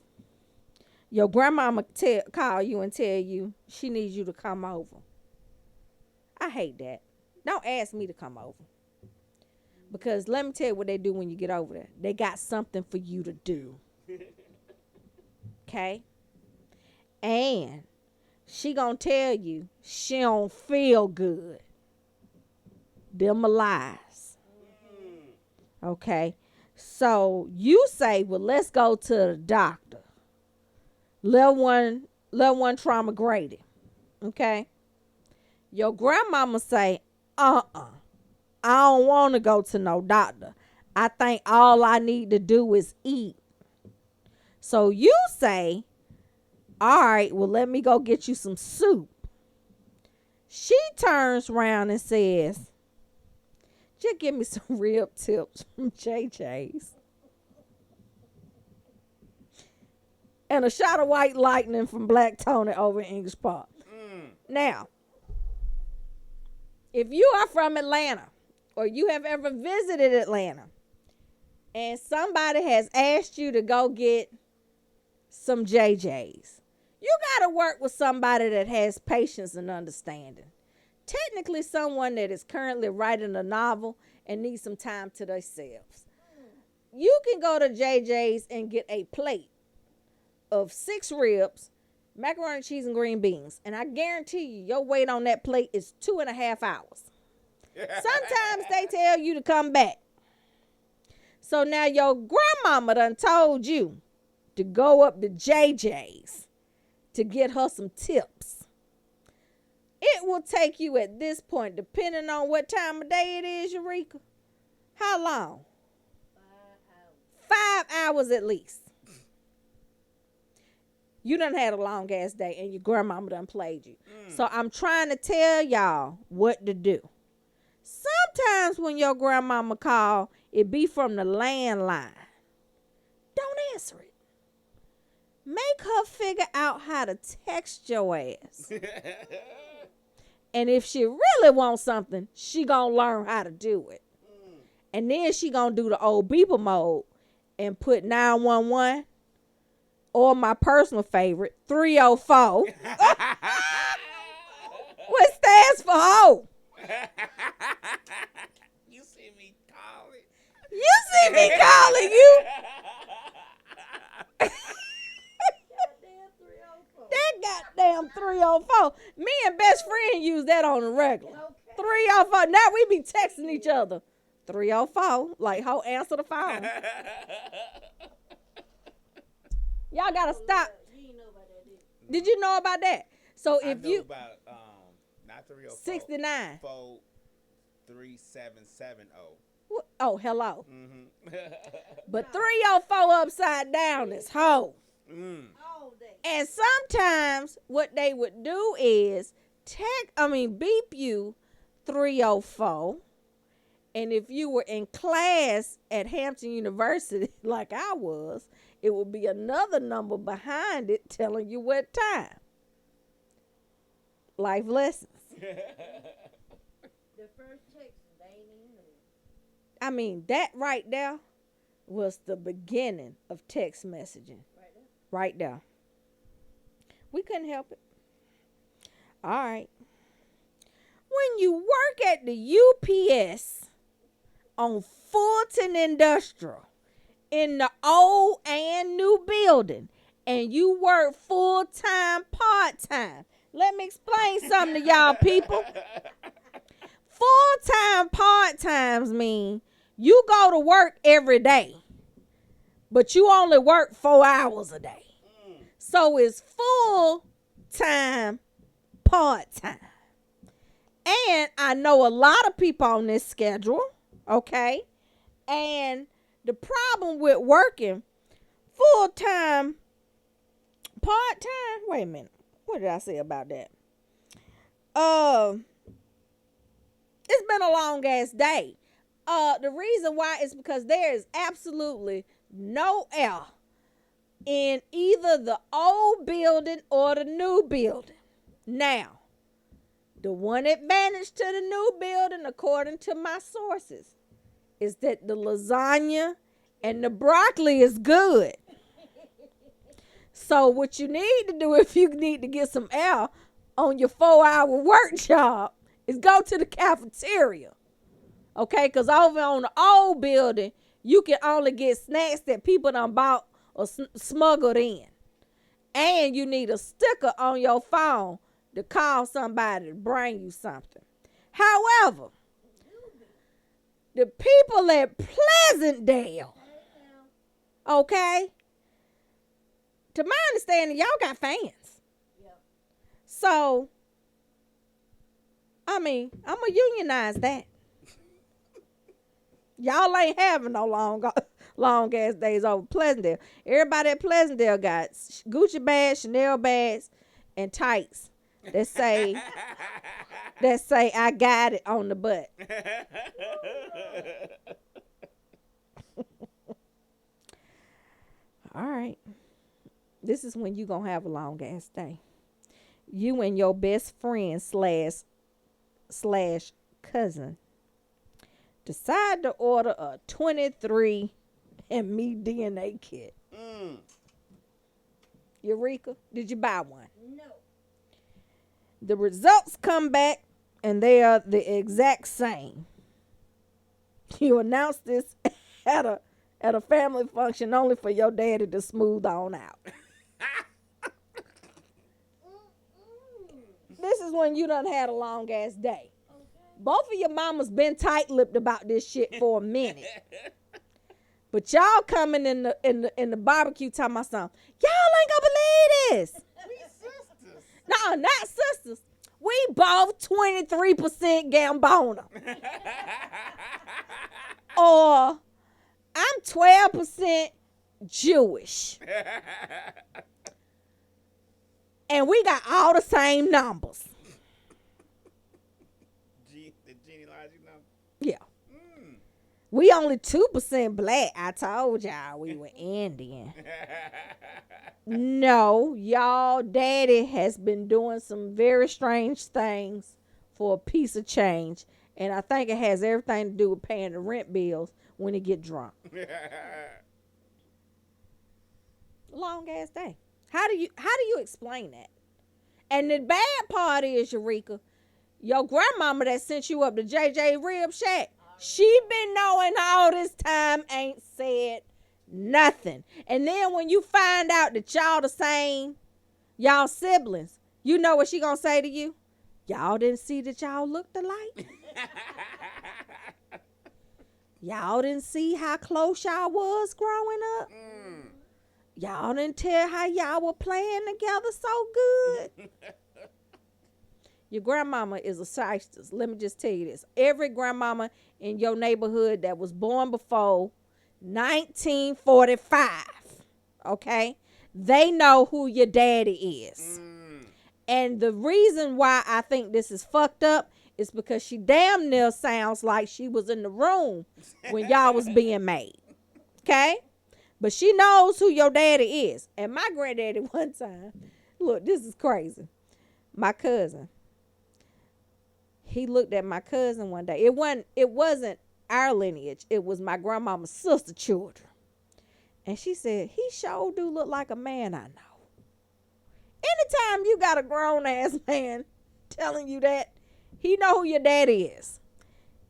Your grandmama call you and tell you she needs you to come over. I hate that. Don't ask me to come over. Because let me tell you what they do when you get over there. They got something for you to do. Okay? And she gonna tell you she don't feel good. Them are lies. Okay? So you say, well, let's go to the doctor. Level one trauma graded. Okay? Your grandmama say, I don't want to go to no doctor. I think all I need to do is eat. So you say, all right, well, let me go get you some soup. She turns around and says, just give me some rib tips from JJ's. And a shot of white lightning from Black Tony over in English Park. Now, if you are from Atlanta or you have ever visited Atlanta and somebody has asked you to go get some JJ's, you got to work with somebody that has patience and understanding. Technically, someone that is currently writing a novel and needs some time to themselves. You can go to JJ's and get a plate of 6 ribs, macaroni, cheese, and green beans. And I guarantee you, your wait on that plate is 2.5 hours. Sometimes they tell you to come back. So now your grandmama done told you to go up to JJ's to get her some tips. It will take you at this point, depending on what time of day it is, Eureka. How long? 5 hours at least. You done had a long ass day and your grandmama done played you. So I'm trying to tell y'all what to do. Sometimes when your grandmama call, it be from the landline. Don't answer it. Make her figure out how to text your ass. And if she really wants something, she gonna learn how to do it. And then she gonna do the old beeper mode and put 911 or my personal favorite, 304. What stands for hoe? You see me calling. You see me calling you. That goddamn 304. Me and best friend use that on the regular. 304. Now we be texting each other. 304. Like, ho, answer the phone. Y'all gotta stop. Did you know about that? So if I know you about not 304. 69. 43770. Oh, hello. Mm-hmm. But 304 upside down is hoe. All day. And sometimes what they would do is beep you 304. And if you were in class at Hampton University, like I was, it would be another number behind it telling you what time. Life lessons. The first text, they ain't even know. I mean, that right there was the beginning of text messaging. Right there. We couldn't help it. All right. When you work at the UPS on Fulton Industrial in the old and new building and you work full-time, part-time, let me explain something to y'all people. Full-time, part-times mean you go to work every day, but you only work 4 hours a day. So it's full-time, part-time. And I know a lot of people on this schedule, okay? And the problem with working full-time, part-time. Wait a minute. What did I say about that? It's been a long ass day. The reason why is because there is absolutely no air in either the old building or the new building. Now, the one advantage to the new building, according to my sources, is that the lasagna and the broccoli is good. So what you need to do if you need to get some air on your 4-hour work job is go to the cafeteria. Okay, because over on the old building, you can only get snacks that people done bought or smuggled in. And you need a sticker on your phone to call somebody to bring you something. However, the people at Pleasantdale, okay, to my understanding, y'all got fans. Yep. So, I mean, I'm going to unionize that. Y'all ain't having no long ass days over Pleasantdale. Everybody at Pleasantdale got Gucci bags, Chanel bags, and tights that say I got it on the butt. All right. This is when you gonna have a long ass day. You and your best friend slash cousin decide to order a 23andMe DNA kit. Eureka, did you buy one? No. The results come back and they are the exact same. You announce this at a family function only for your daddy to smooth on out. This is when you done had a long ass day. Both of your mamas been tight-lipped about this shit for a minute. But y'all coming in the barbecue talking about something. Y'all ain't gonna believe this. We sisters. No, not sisters. We both 23% Gambona. Or I'm 12% Jewish. And we got all the same numbers. The genealogy number? Yeah. We only 2% black. I told y'all we were Indian. No, y'all daddy has been doing some very strange things for a piece of change. And I think it has everything to do with paying the rent bills when he get drunk. Long ass day. How do you explain that? And the bad part is, Eureka, your grandmama that sent you up to JJ Rib Shack, she been knowing all this time, ain't said nothing. And then when you find out that y'all the same, y'all siblings, you know what she gonna say to you? Y'all didn't see that y'all looked alike? Y'all didn't see how close y'all was growing up? Y'all didn't tell how y'all were playing together so good? Your grandmama is a shyster. Let me just tell you this. Every grandmama in your neighborhood that was born before 1945, okay, they know who your daddy is. And the reason why I think this is fucked up is because she damn near sounds like she was in the room when y'all was being made, okay? But she knows who your daddy is. And my granddaddy one time, look, this is crazy. My cousin, he looked at my cousin one day. It wasn't our lineage. It was my grandmama's sister children. And she said, he sure do look like a man I know. Anytime you got a grown-ass man telling you that, he know who your daddy is.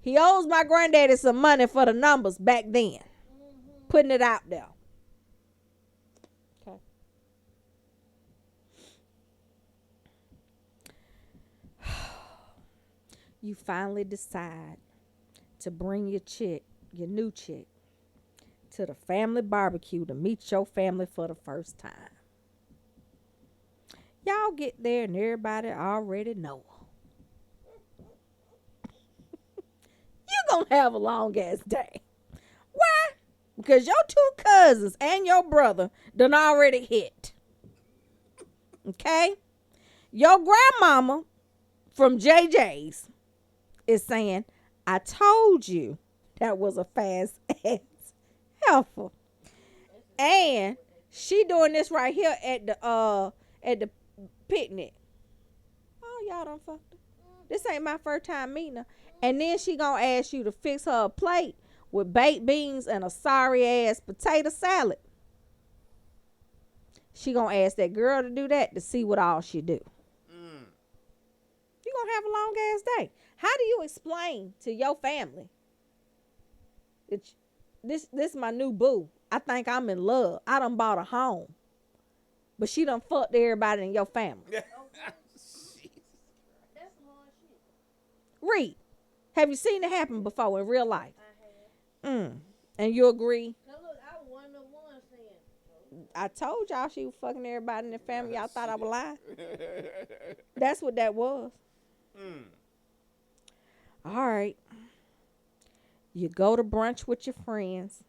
He owes my granddaddy some money for the numbers back then. Putting it out there. Okay. You finally decide to bring your new chick, to the family barbecue to meet your family for the first time. Y'all get there and everybody already know her. You're going to have a long ass day. Why? because your 2 cousins and your brother done already hit. Okay? Your grandmama from JJ's is saying, I told you that was a fast ass heifer. And she doing this right here at the picnic. Oh, y'all done fucked her. This ain't my first time meeting her. And then she gonna ask you to fix her a plate with baked beans and a sorry ass potato salad. She gonna ask that girl to do that to see what all she do. You gonna have a long ass day. How do you explain to your family that this my new boo? I think I'm in love. I done bought a home. But she done fucked everybody in your family. That's hard shit. Read. Have you seen it happen before in real life? I have. And you agree? Now look, I was one of the ones saying, I told y'all she was fucking everybody in the family. Y'all thought I was lying. That's what that was. All right. You go to brunch with your friends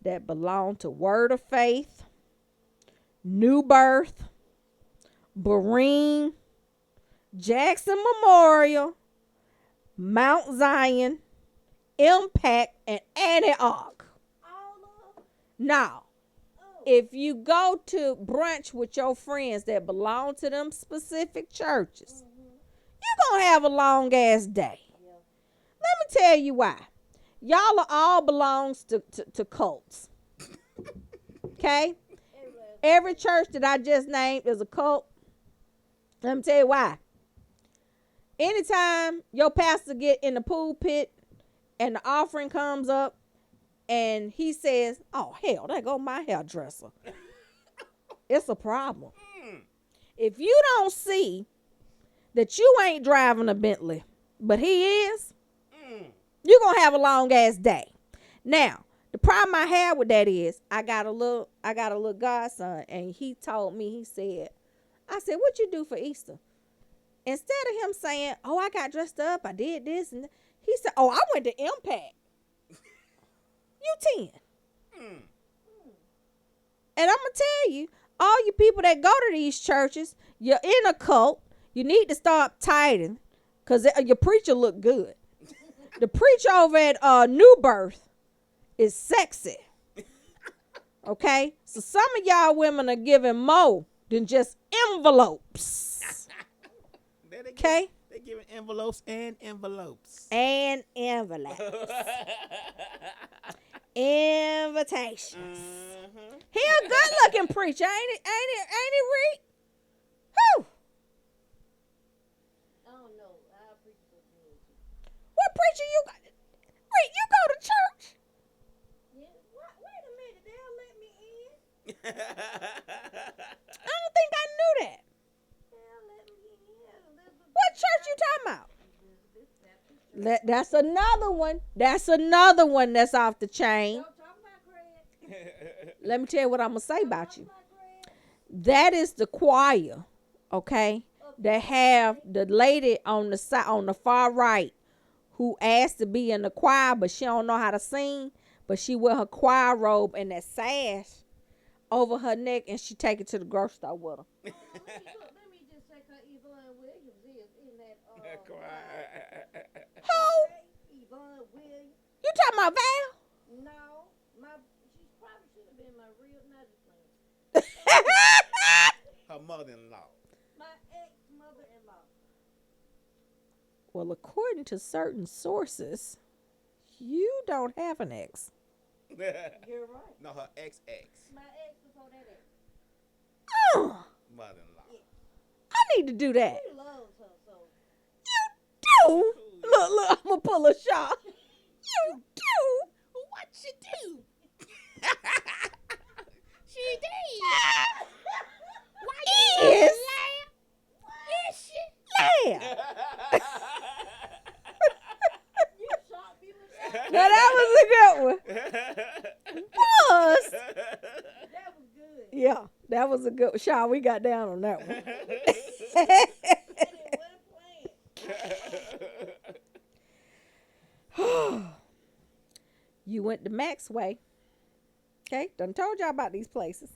that belong to Word of Faith, New Birth, Berean, Jackson Memorial, Mount Zion, Impact, and Antioch. all of them? Now, if you go to brunch with your friends that belong to them specific churches, you're going to have a long ass day. Let me tell you why. Y'all are all belongs to cults. Okay? Every church that I just named is a cult. Let me tell you why. Anytime your pastor get in the pulpit and the offering comes up and he says, oh, hell, there go my hairdresser. It's a problem. If you don't see that you ain't driving a Bentley, but he is, you're going to have a long ass day. Now, the problem I have with that is I got a little godson, and he told me, I said, what you do for Easter? Instead of him saying, oh, I got dressed up, I did this, and he said, oh, I went to Impact. You 10. And I'm going to tell you, all you people that go to these churches, you're in a cult, you need to start tithing because your preacher look good. The preacher over at New Birth is sexy. Okay? So some of y'all women are giving more than just envelopes. Okay? They giving envelopes and envelopes. And envelopes. Invitations. He a good looking preacher, ain't he, Reed? Whew. I don't know. I preach for good. What preacher you got? Reed, you go to church? Yeah. Wait a minute. They'll let me in. I don't think I knew that. They'll let me in. Elizabeth. What church you talking about? That's another one. That's another one that's off the chain. Don't talk about Craig. Let me tell you what I'm going to say about Talk you. about Craig. That is the choir, okay, that have the lady on the side, on the far right, who asked to be in the choir, but she don't know how to sing, but she wear her choir robe and that sash over her neck, and she take it to the grocery store with her. Let me just say, Yvonne Williams is in that. Who? Yvonne Williams. You talking about Val? No, she probably should have been my real nugget friend. Her mother-in-law. My ex-mother-in-law. Well, according to certain sources, you don't have an ex. You're right. No, her ex. My ex before that ex. Oh, Mother-in-law. I need to do that. He loves her so. You do? Look, I'm going to pull a shot. You do? What you do? She did. Yes. Yes, she laughed. You shot me with that. Now, that was a good one. Was. That was good. Yeah, that was a good shot. We got down on that one. And it wasn't playing. You went to Maxway. Okay, done told y'all about these places.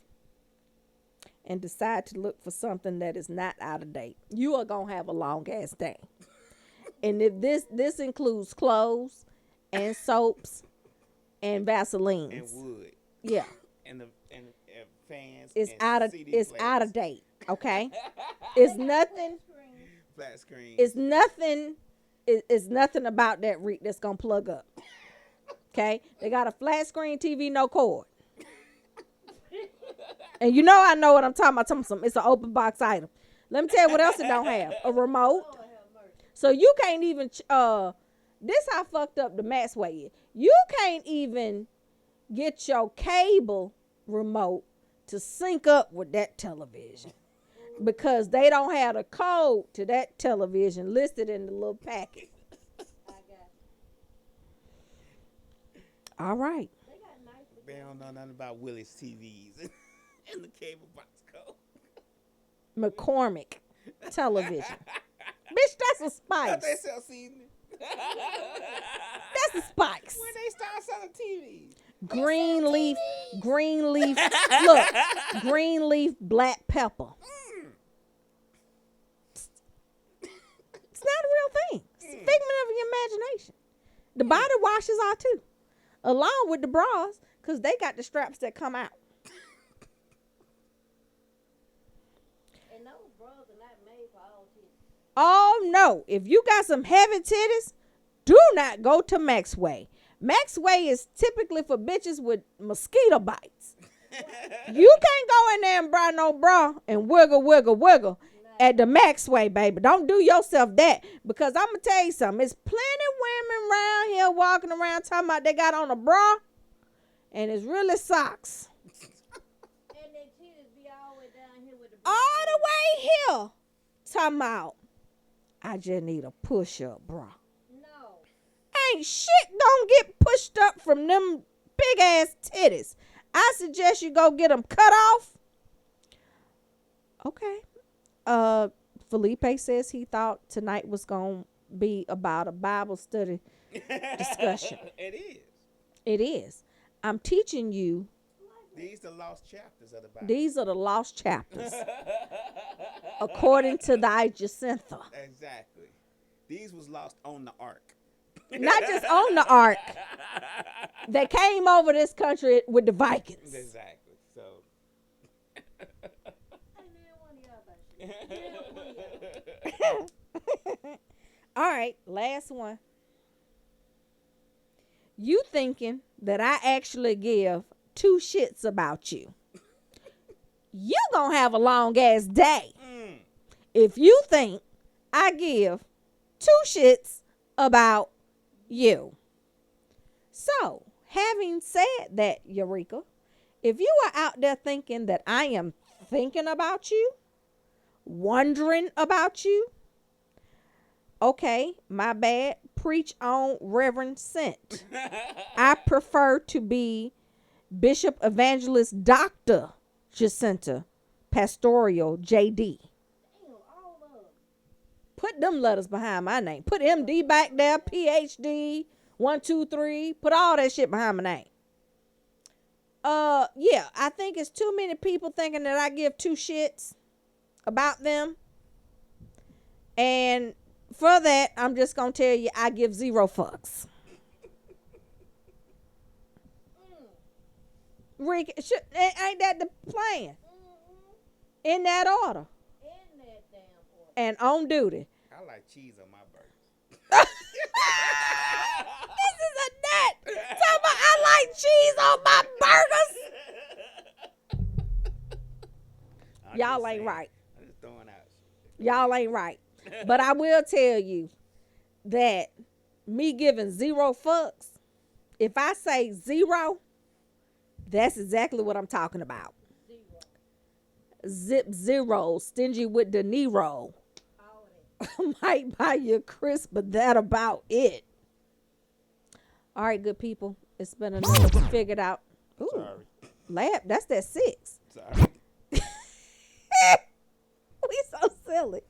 And decide to look for something that is not out of date. You are gonna have a long ass day. And if this includes clothes and soaps and Vaselines. And wood. Yeah. And fans. It's and out of CD it's players. out of date. Okay? It's nothing. Flat screen. It's nothing. It's nothing about that that's gonna plug up. Okay? They got a flat screen TV, no cord. And you know I know what I'm talking about. It's an open box item. Let me tell you what else it don't have. A remote. So you can't even this how fucked up the Maxway is. You can't even get your cable remote to sync up with that television. Because they don't have a code to that television listed in the little packet. All right. They don't know nothing about Willie's TVs and the cable box code. McCormick television. Bitch, that's a Spice. They sell seasoning. That's a Spice. When they start selling TVs. Green leaf. Look, green leaf black pepper. It's not a real thing. It's a figment of your imagination. The body washes are too, along with the bras, because they got the straps that come out. And those bras are not made for all titties. Oh no! If you got some heavy titties, do not go to Maxway. Maxway is typically for bitches with mosquito bites. You can't go in there and buy no bra and wiggle at the Maxway, baby. Don't do yourself that, because I'm gonna tell you something. There's plenty women around here walking around talking about they got on a bra, and it's really socks. And their titties be all the way down here with the All the way here, talking about I just need a push-up bra. No. Ain't shit gonna get pushed up from them big ass titties. I suggest you go get them cut off. Okay. Felipe says he thought tonight was gonna be about a Bible study discussion. It is. It is. I'm teaching you. These are lost chapters of the Bible. These are the lost chapters, according to thy Jacinta. Exactly. These was lost on the ark. Not just on the ark. They came over this country with the Vikings. Exactly. So. All right, last one. You thinking that I actually give two shits about you. You gonna have a long ass day if you think I give two shits about you. So, having said that, Eureka, if you are out there thinking that I am thinking about you, wondering about you, okay, my bad. Preach on, Reverend Sent. I prefer to be Bishop Evangelist Dr. Jacinta Pastoral JD. Put them letters behind my name. Put MD back there, PhD, 1, 2, 3. Put all that shit behind my name. Yeah, I think it's too many people thinking that I give two shits about them. And for that, I'm just going to tell you I give 0 fucks. Rick, ain't that the plan? In that order. In that damn order. And on duty. I like cheese on my burgers. This is a nut. Talking about I like cheese on my burgers. Y'all ain't right. I'm just throwing out. Y'all ain't right. But I will tell you that me giving 0 fucks, if I say 0, that's exactly what I'm talking about. 0. Stingy with De Niro. Might buy you a crisp, but that about it. All right, good people. It's been another figured out. Ooh, Sorry. lab. That's that 6. Sorry. We so silly.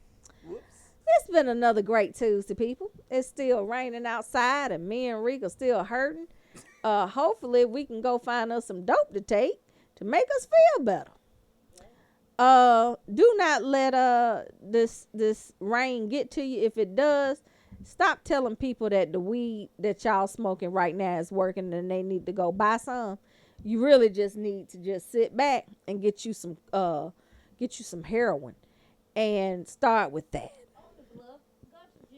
Whoops. It's been another great Tuesday, people. It's still raining outside, and me and Rick are still hurting. hopefully we can go find us some dope to take to make us feel better. Do not let this rain get to you. If it does, stop telling people that the weed that y'all smoking right now is working and they need to go buy some. You really just need to just sit back and get you some heroin and start with that.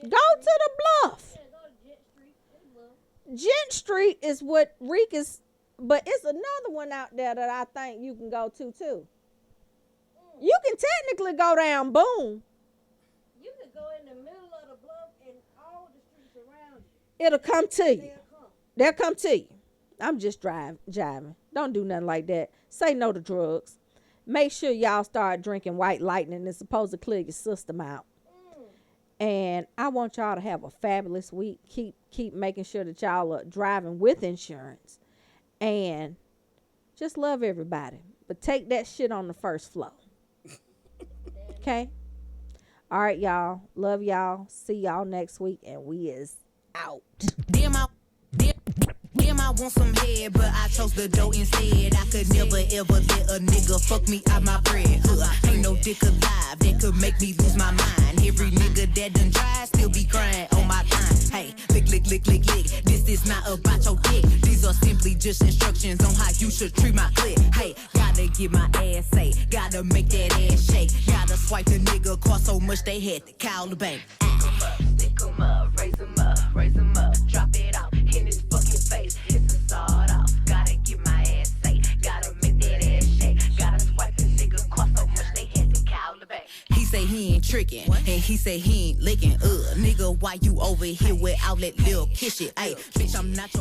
Go to the Bluff. Yeah, go to Jet Street. They love. Gent Street is what Reek is, but it's another one out there that I think you can go to too. You can technically go down Boone. You could go in the middle of the bluff and all the streets around you. It'll come to you. They'll come. They'll come to you. I'm just jiving. Don't do nothing like that. Say no to drugs. Make sure y'all start drinking White Lightning. It's supposed to clear your system out. And I want y'all to have a fabulous week. Keep making sure that y'all are driving with insurance. And just love everybody. But take that shit on the first floor. Okay? All right, y'all. Love y'all. See y'all next week. And we is out. Damn, I want some head, but I chose the dough instead. I could never ever let a nigga fuck me out my bread. Ain't no dick alive that could make me lose my mind. Every nigga that done tried still be crying on my time. Hey, lick. This is not about your dick. These are simply just instructions on how you should treat my clip. Hey, gotta get my ass say, gotta make that ass shake. Gotta swipe the nigga car so much they had to call the bank. Stick 'em up, raise 'em up, drop it off in his fucking face. It's a start off. Gotta get my ass say, gotta make that ass shake. Gotta swipe the nigga car so much they had to call the bank. He say he ain't tricking, and he say he ain't licking. Nigga, why you over here without that little kiss shit? Ayy, bitch, I'm not your